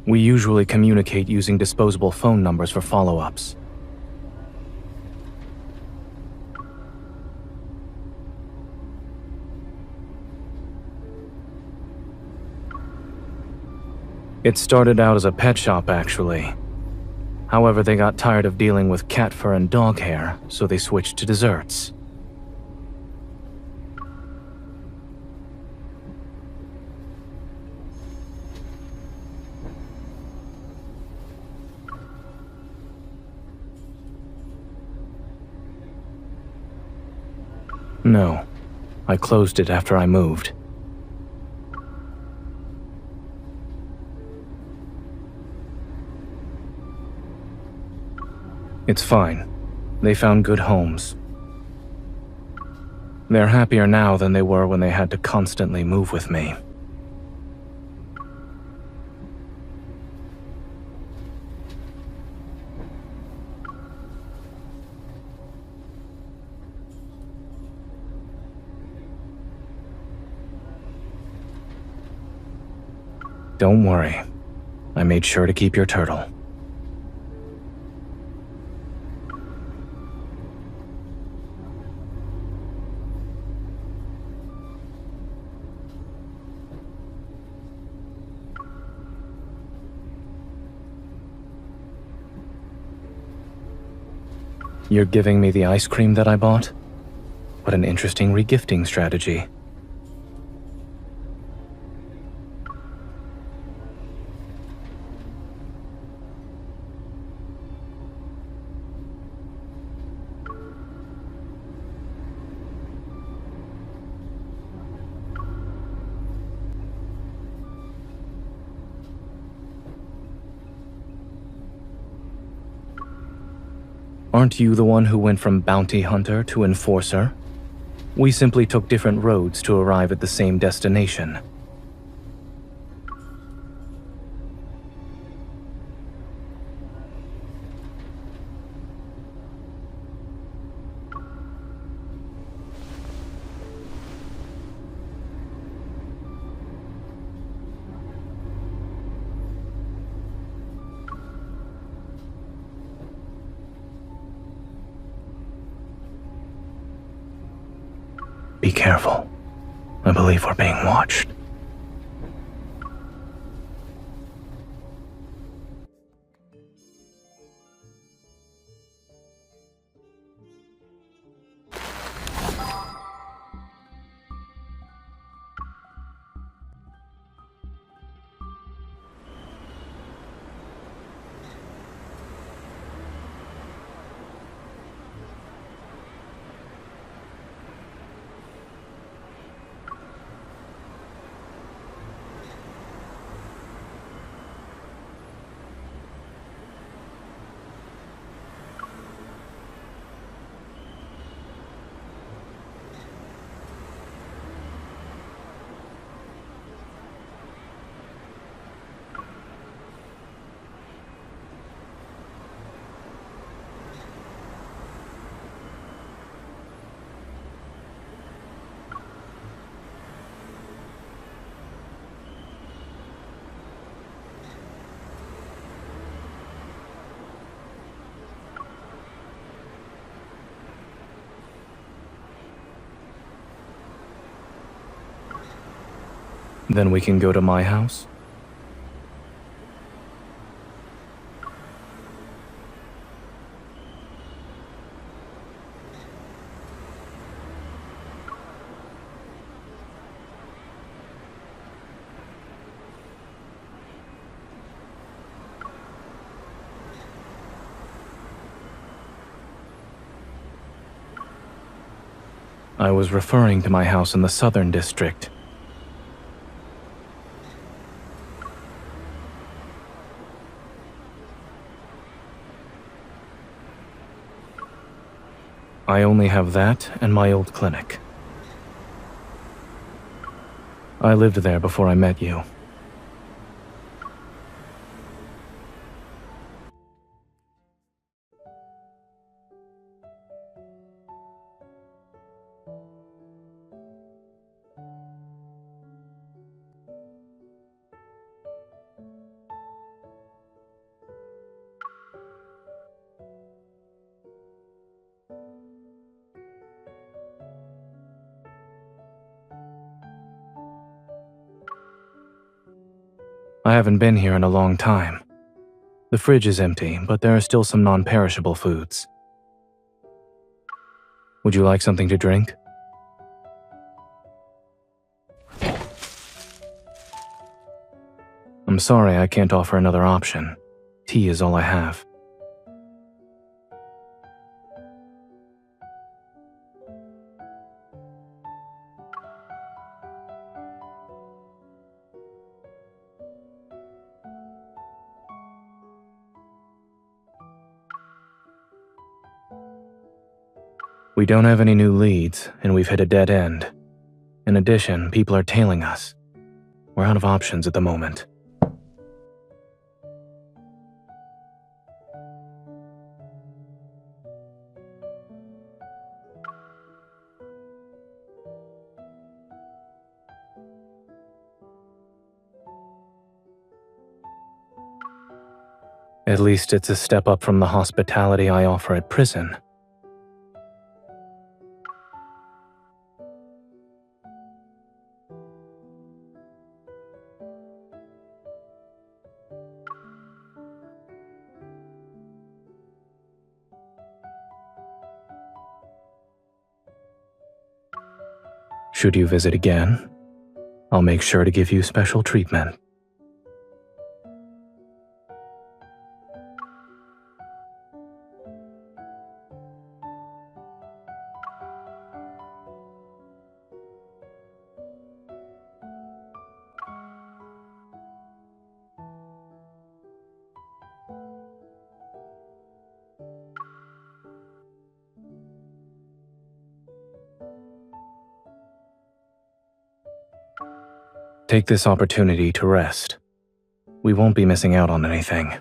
We usually communicate using disposable phone numbers for follow-ups. It started out as a pet shop, actually. However, they got tired of dealing with cat fur and dog hair, so they switched to desserts. No, I closed it after I moved. It's fine. They found good homes. They're happier now than they were when they had to constantly move with me. Don't worry. I made sure to keep your turtle. You're giving me the ice cream that I bought? What an interesting regifting strategy. Aren't you the one who went from bounty hunter to enforcer? We simply took different roads to arrive at the same destination. Be careful. I believe we're being watched. Then we can go to my house? I was referring to my house in the Southern District. I only have that and my old clinic. I lived there before I met you. I haven't been here in a long time. The fridge is empty, but there are still some non-perishable foods. Would you like something to drink? I'm sorry I can't offer another option. Tea is all I have. We don't have any new leads, and we've hit a dead end. In addition, people are tailing us. We're out of options at the moment. At least it's a step up from the hospitality I offer at prison. Should you visit again, I'll make sure to give you special treatment. Take this opportunity to rest. We won't be missing out on anything.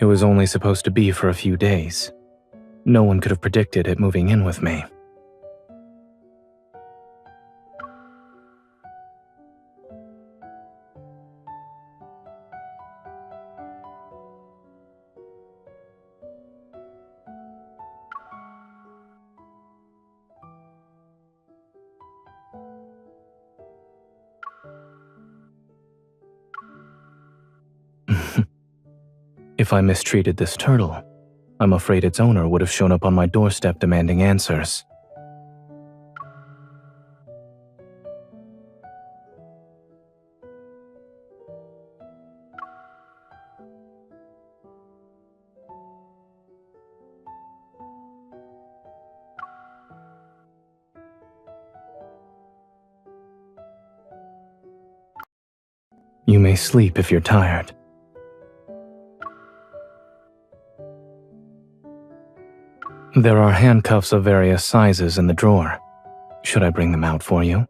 It was only supposed to be for a few days. No one could have predicted it moving in with me. If I mistreated this turtle, I'm afraid its owner would have shown up on my doorstep demanding answers. You may sleep if you're tired. There are handcuffs of various sizes in the drawer. Should I bring them out for you?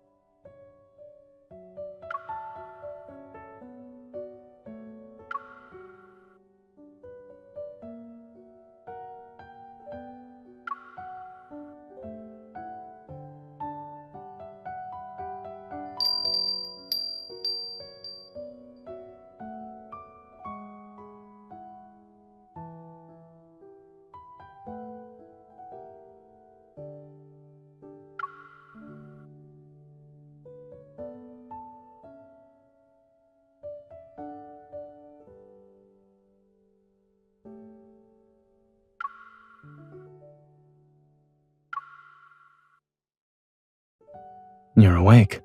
You're awake.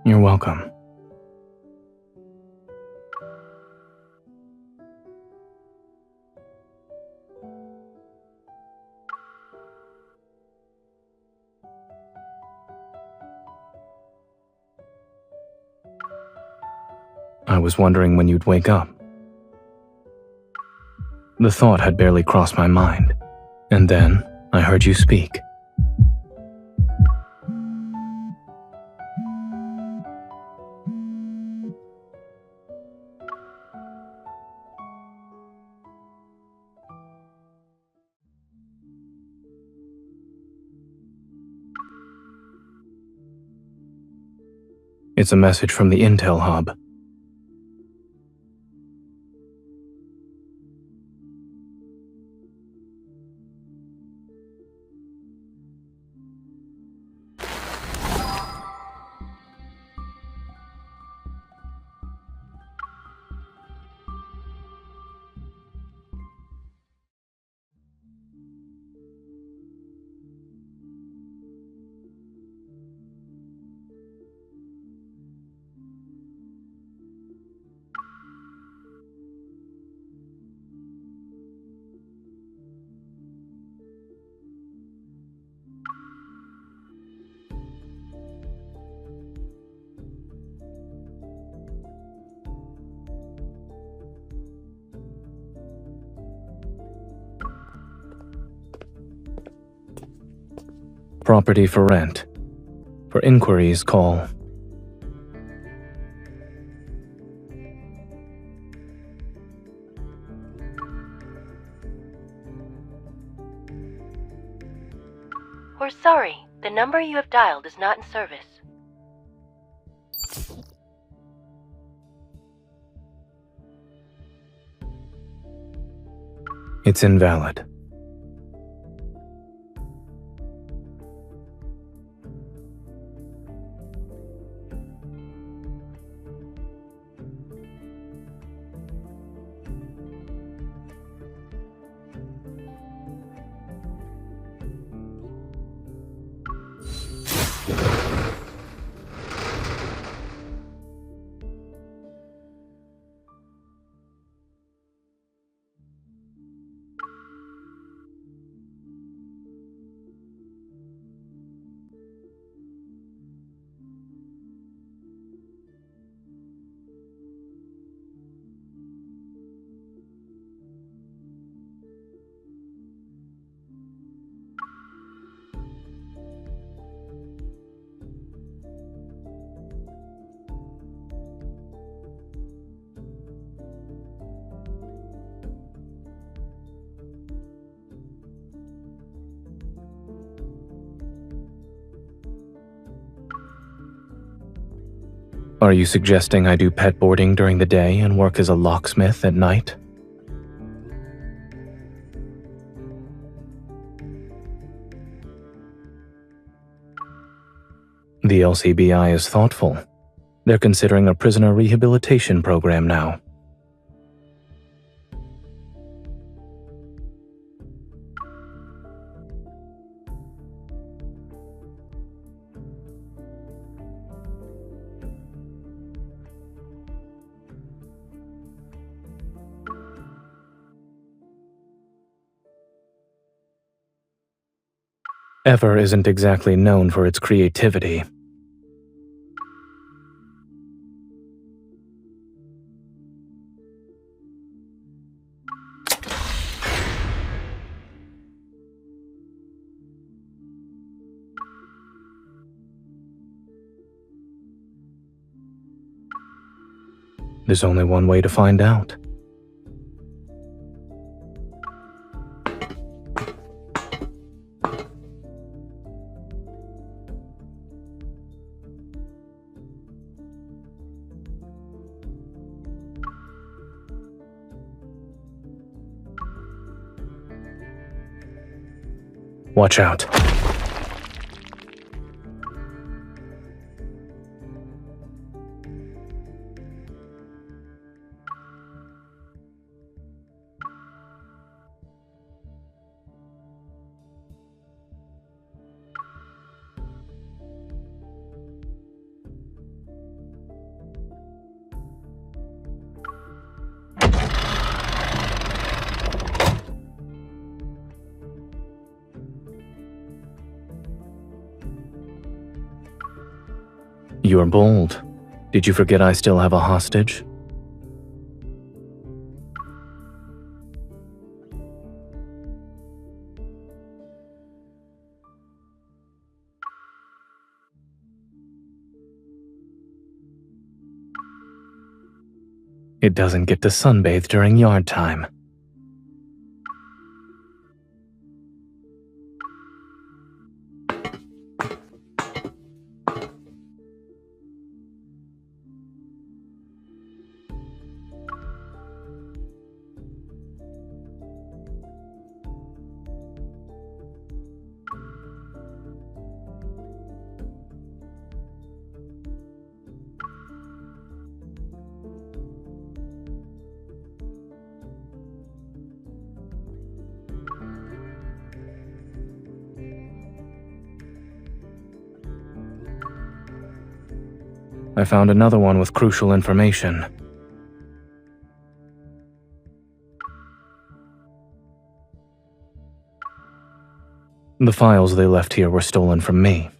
You're welcome. I was wondering when you'd wake up. The thought had barely crossed my mind, and then I heard you speak. It's a message from the Intel hub. Property for rent. For inquiries, call. We're sorry. The number you have dialed is not in service. It's invalid. Are you suggesting I do pet boarding during the day and work as a locksmith at night? The LCBI is thoughtful. They're considering a prisoner rehabilitation program now. Ever isn't exactly known for its creativity. There's only one way to find out. Watch out. You're bold. Did you forget I still have a hostage? It doesn't get to sunbathe during yard time. I found another one with crucial information. The files they left here were stolen from me.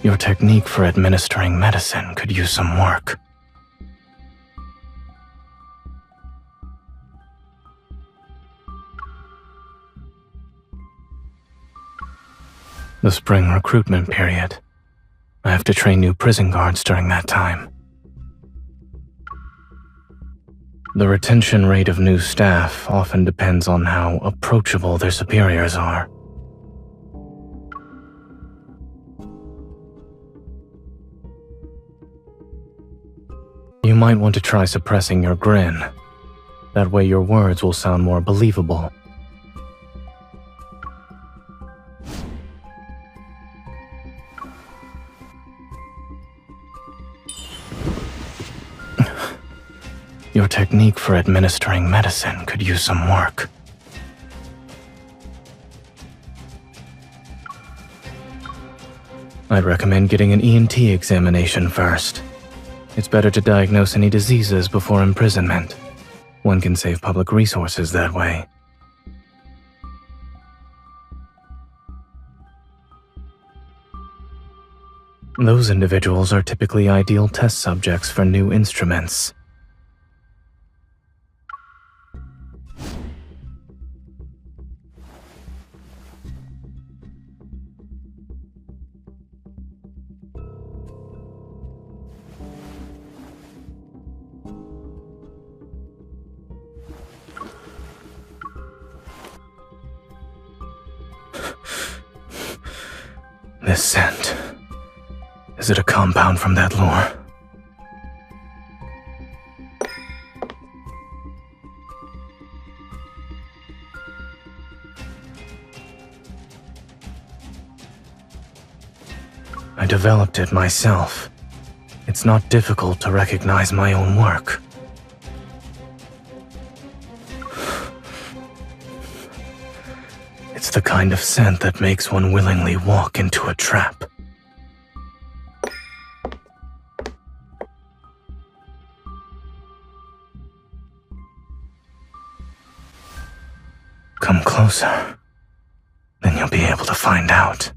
Your technique for administering medicine could use some work. The spring recruitment period. I have to train new prison guards during that time. The retention rate of new staff often depends on how approachable their superiors are. You might want to try suppressing your grin. That way your words will sound more believable. Your technique for administering medicine could use some work. I'd recommend getting an ENT examination first. It's better to diagnose any diseases before imprisonment. One can save public resources that way. Those individuals are typically ideal test subjects for new instruments. This scent. Is it a compound from that lure? I developed it myself. It's not difficult to recognize my own work. It's the kind of scent that makes one willingly walk into a trap. Come closer. Then you'll be able to find out.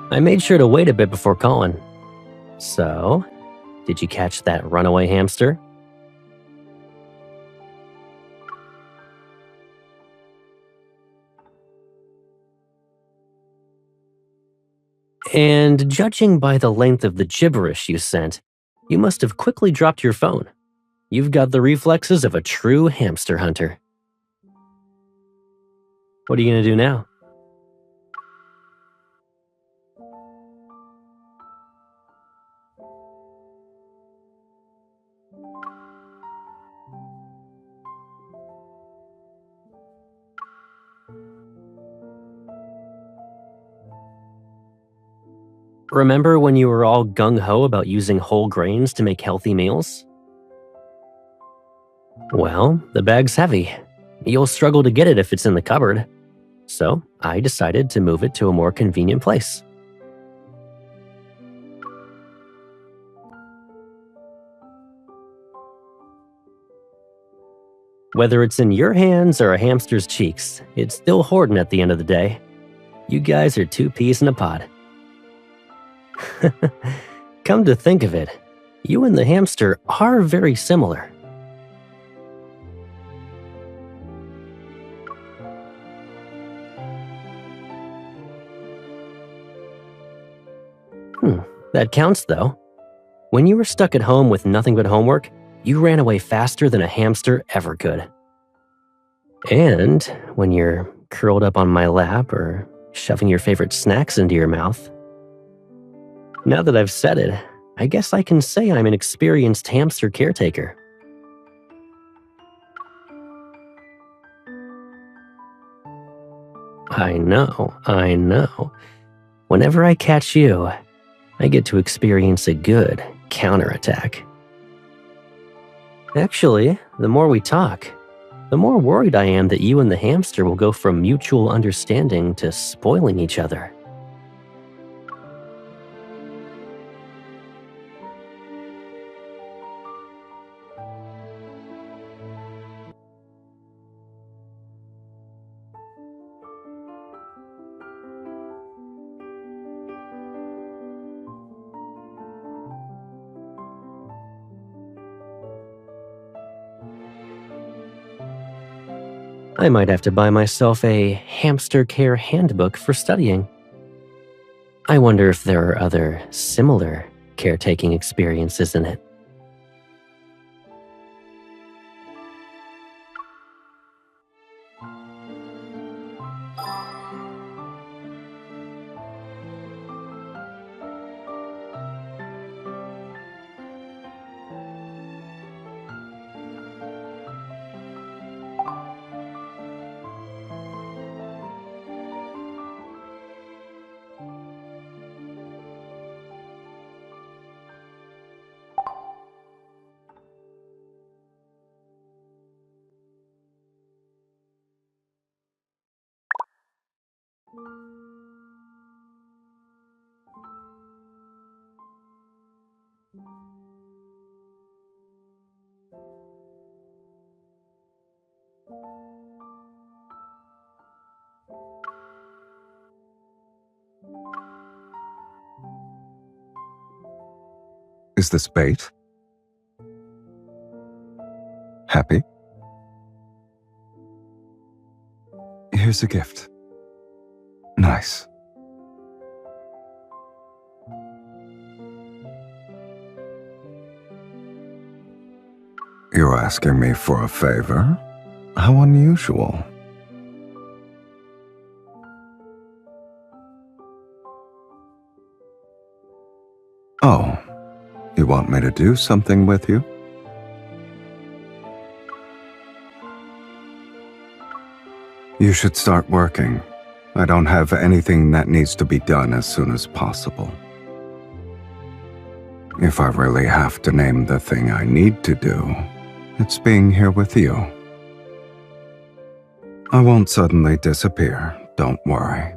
I made sure to wait a bit before calling. So, did you catch that runaway hamster? And judging by the length of the gibberish you sent, you must have quickly dropped your phone. You've got the reflexes of a true hamster hunter. What are you gonna do now? Remember when you were all gung-ho about using whole grains to make healthy meals? Well, the bag's heavy. You'll struggle to get it if it's in the cupboard. So, I decided to move it to a more convenient place. Whether it's in your hands or a hamster's cheeks, it's still hoarding at the end of the day. You guys are two peas in a pod. Come to think of it, you and the hamster are very similar. That counts though. When you were stuck at home with nothing but homework, you ran away faster than a hamster ever could. And when you're curled up on my lap or shoving your favorite snacks into your mouth. Now that I've said it, I guess I can say I'm an experienced hamster caretaker. I know. Whenever I catch you, I get to experience a good counterattack. Actually, the more we talk, the more worried I am that you and the hamster will go from mutual understanding to spoiling each other. I might have to buy myself a hamster care handbook for studying. I wonder if there are other similar caretaking experiences in it. Is this bait? Happy? Here's a gift. Nice. You're asking me for a favor? How unusual. Oh, you want me to do something with you? You should start working. I don't have anything that needs to be done as soon as possible. If I really have to name the thing I need to do, it's being here with you. I won't suddenly disappear, don't worry.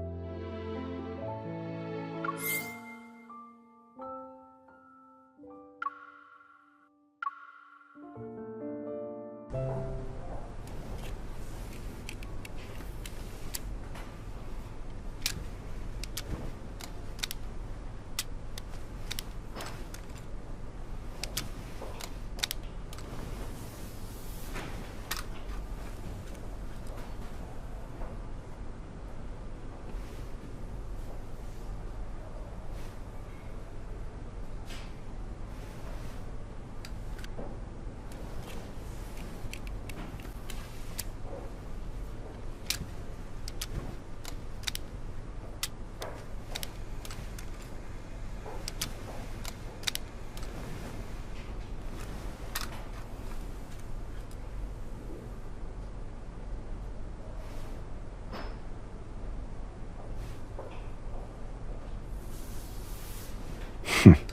Ah.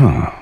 Huh.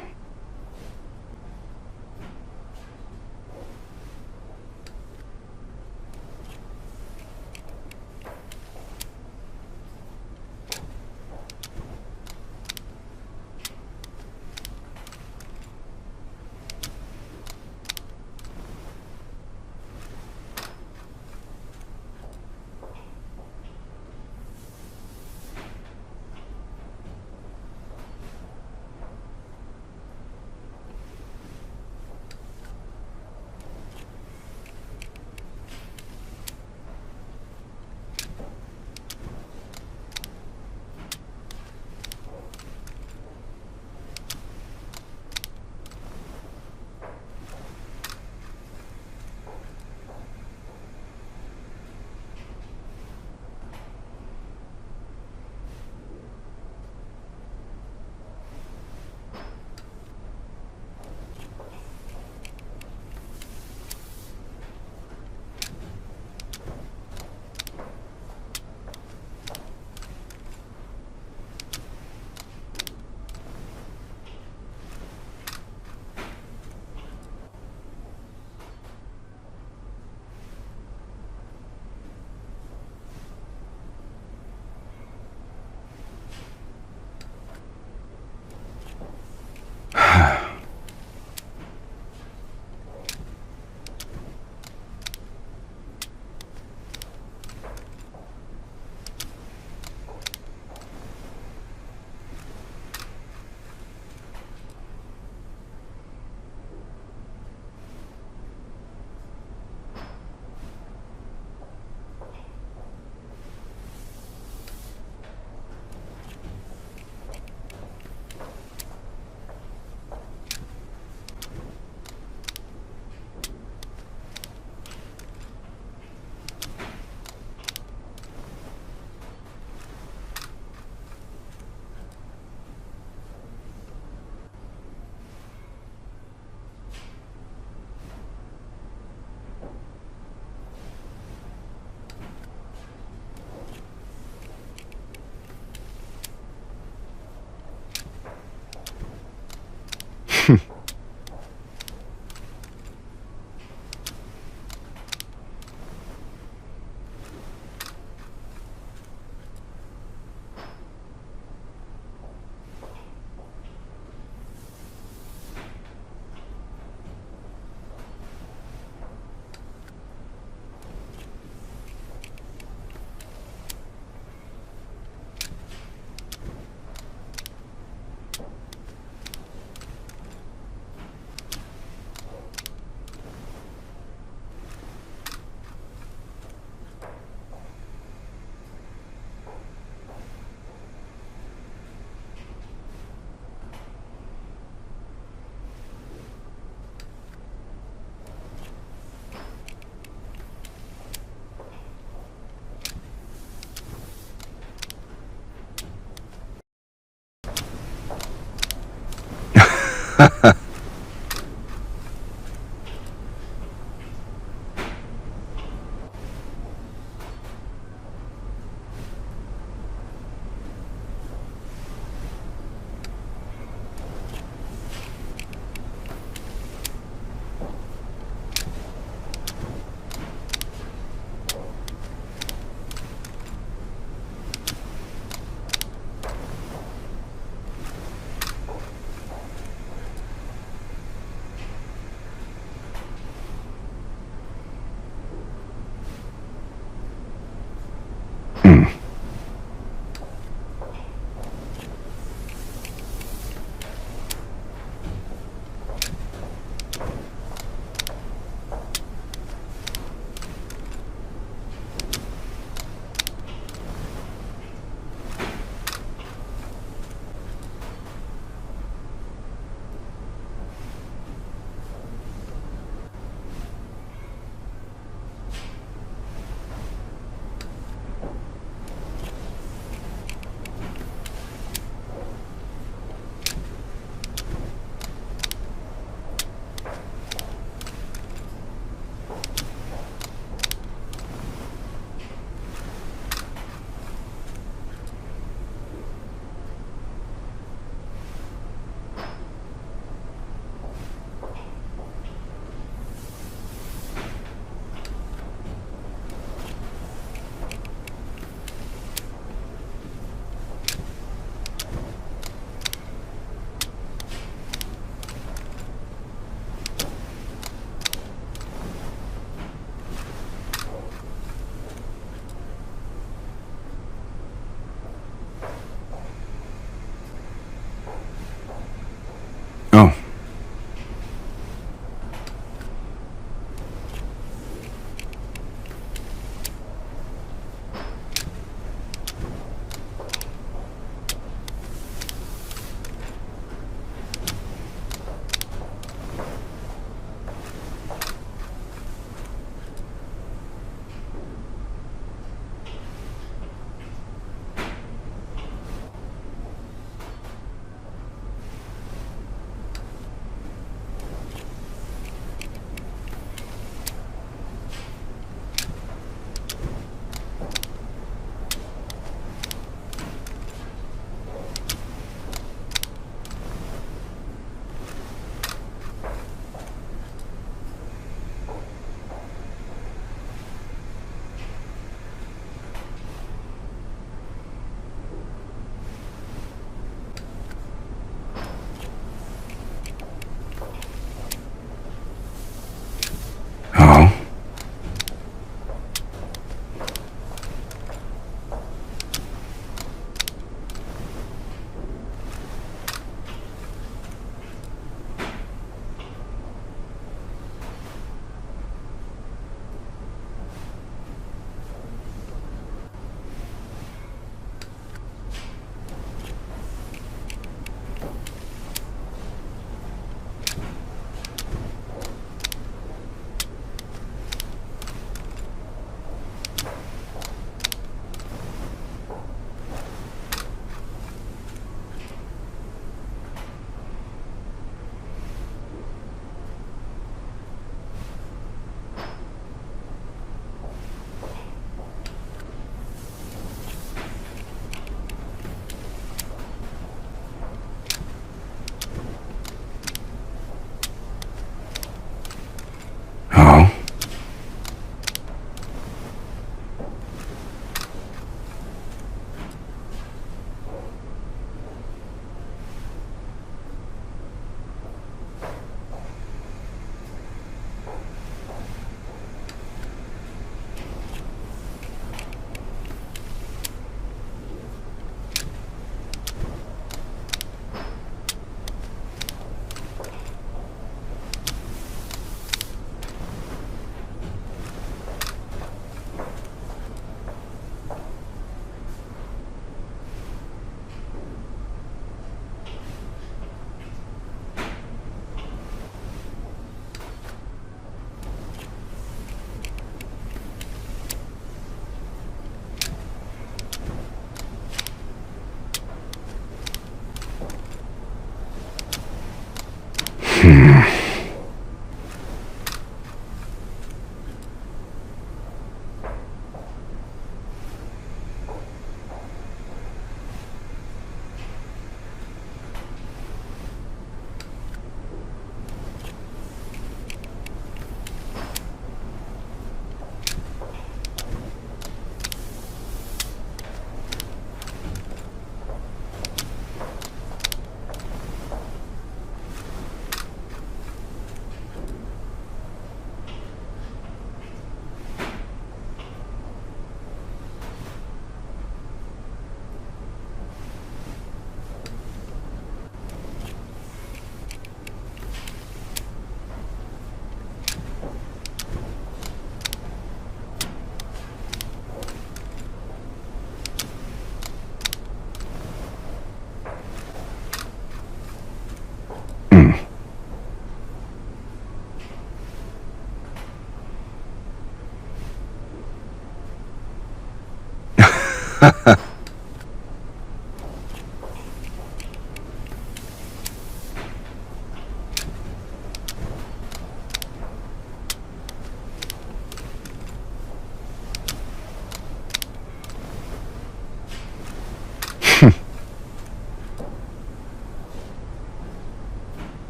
Oh.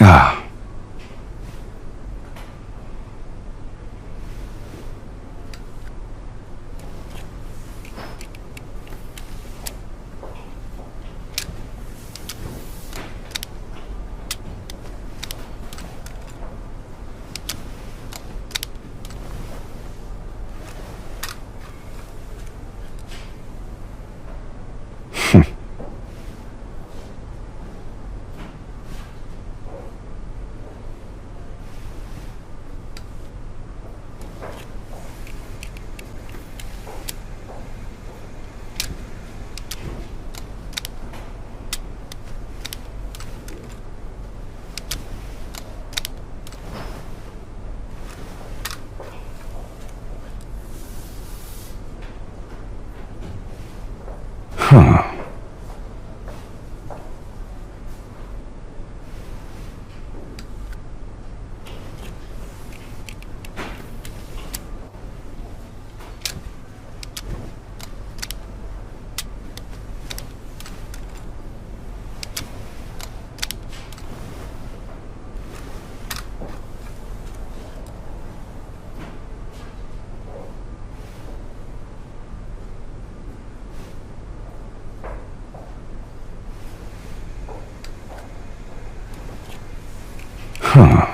Ah. Huh. Huh.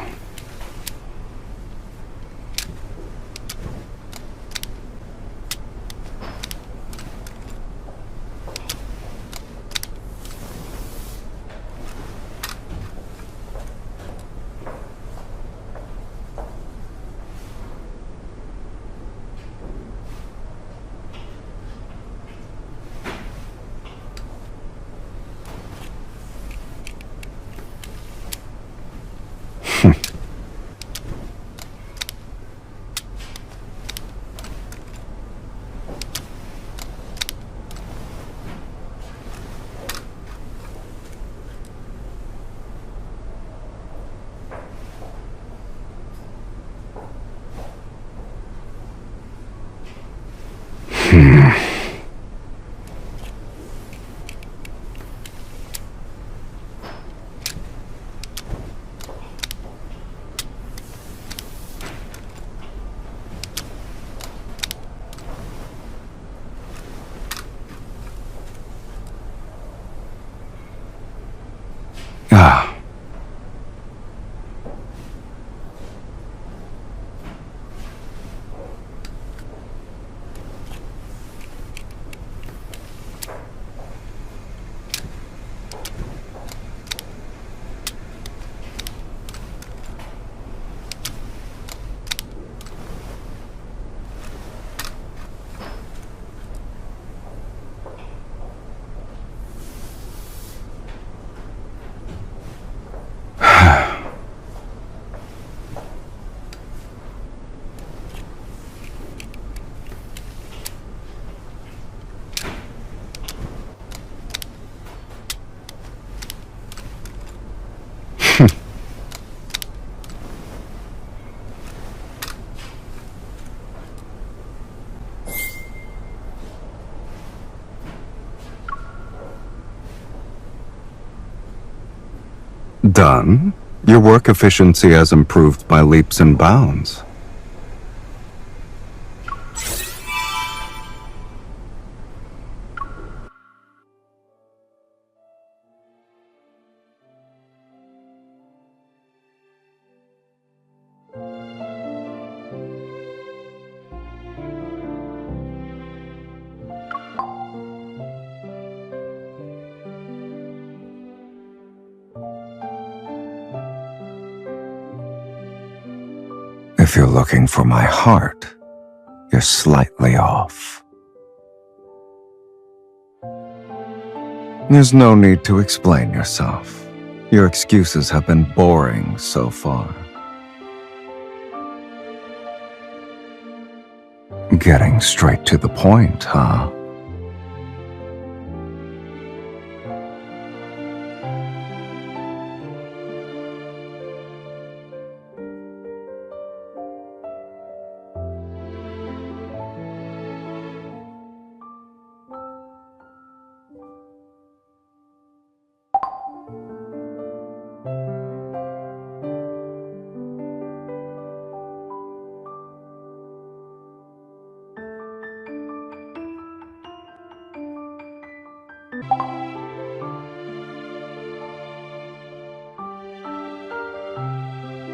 Ah. Done. Your work efficiency has improved by leaps and bounds. If you're looking for my heart, you're slightly off. There's no need to explain yourself. Your excuses have been boring so far. Getting straight to the point, huh?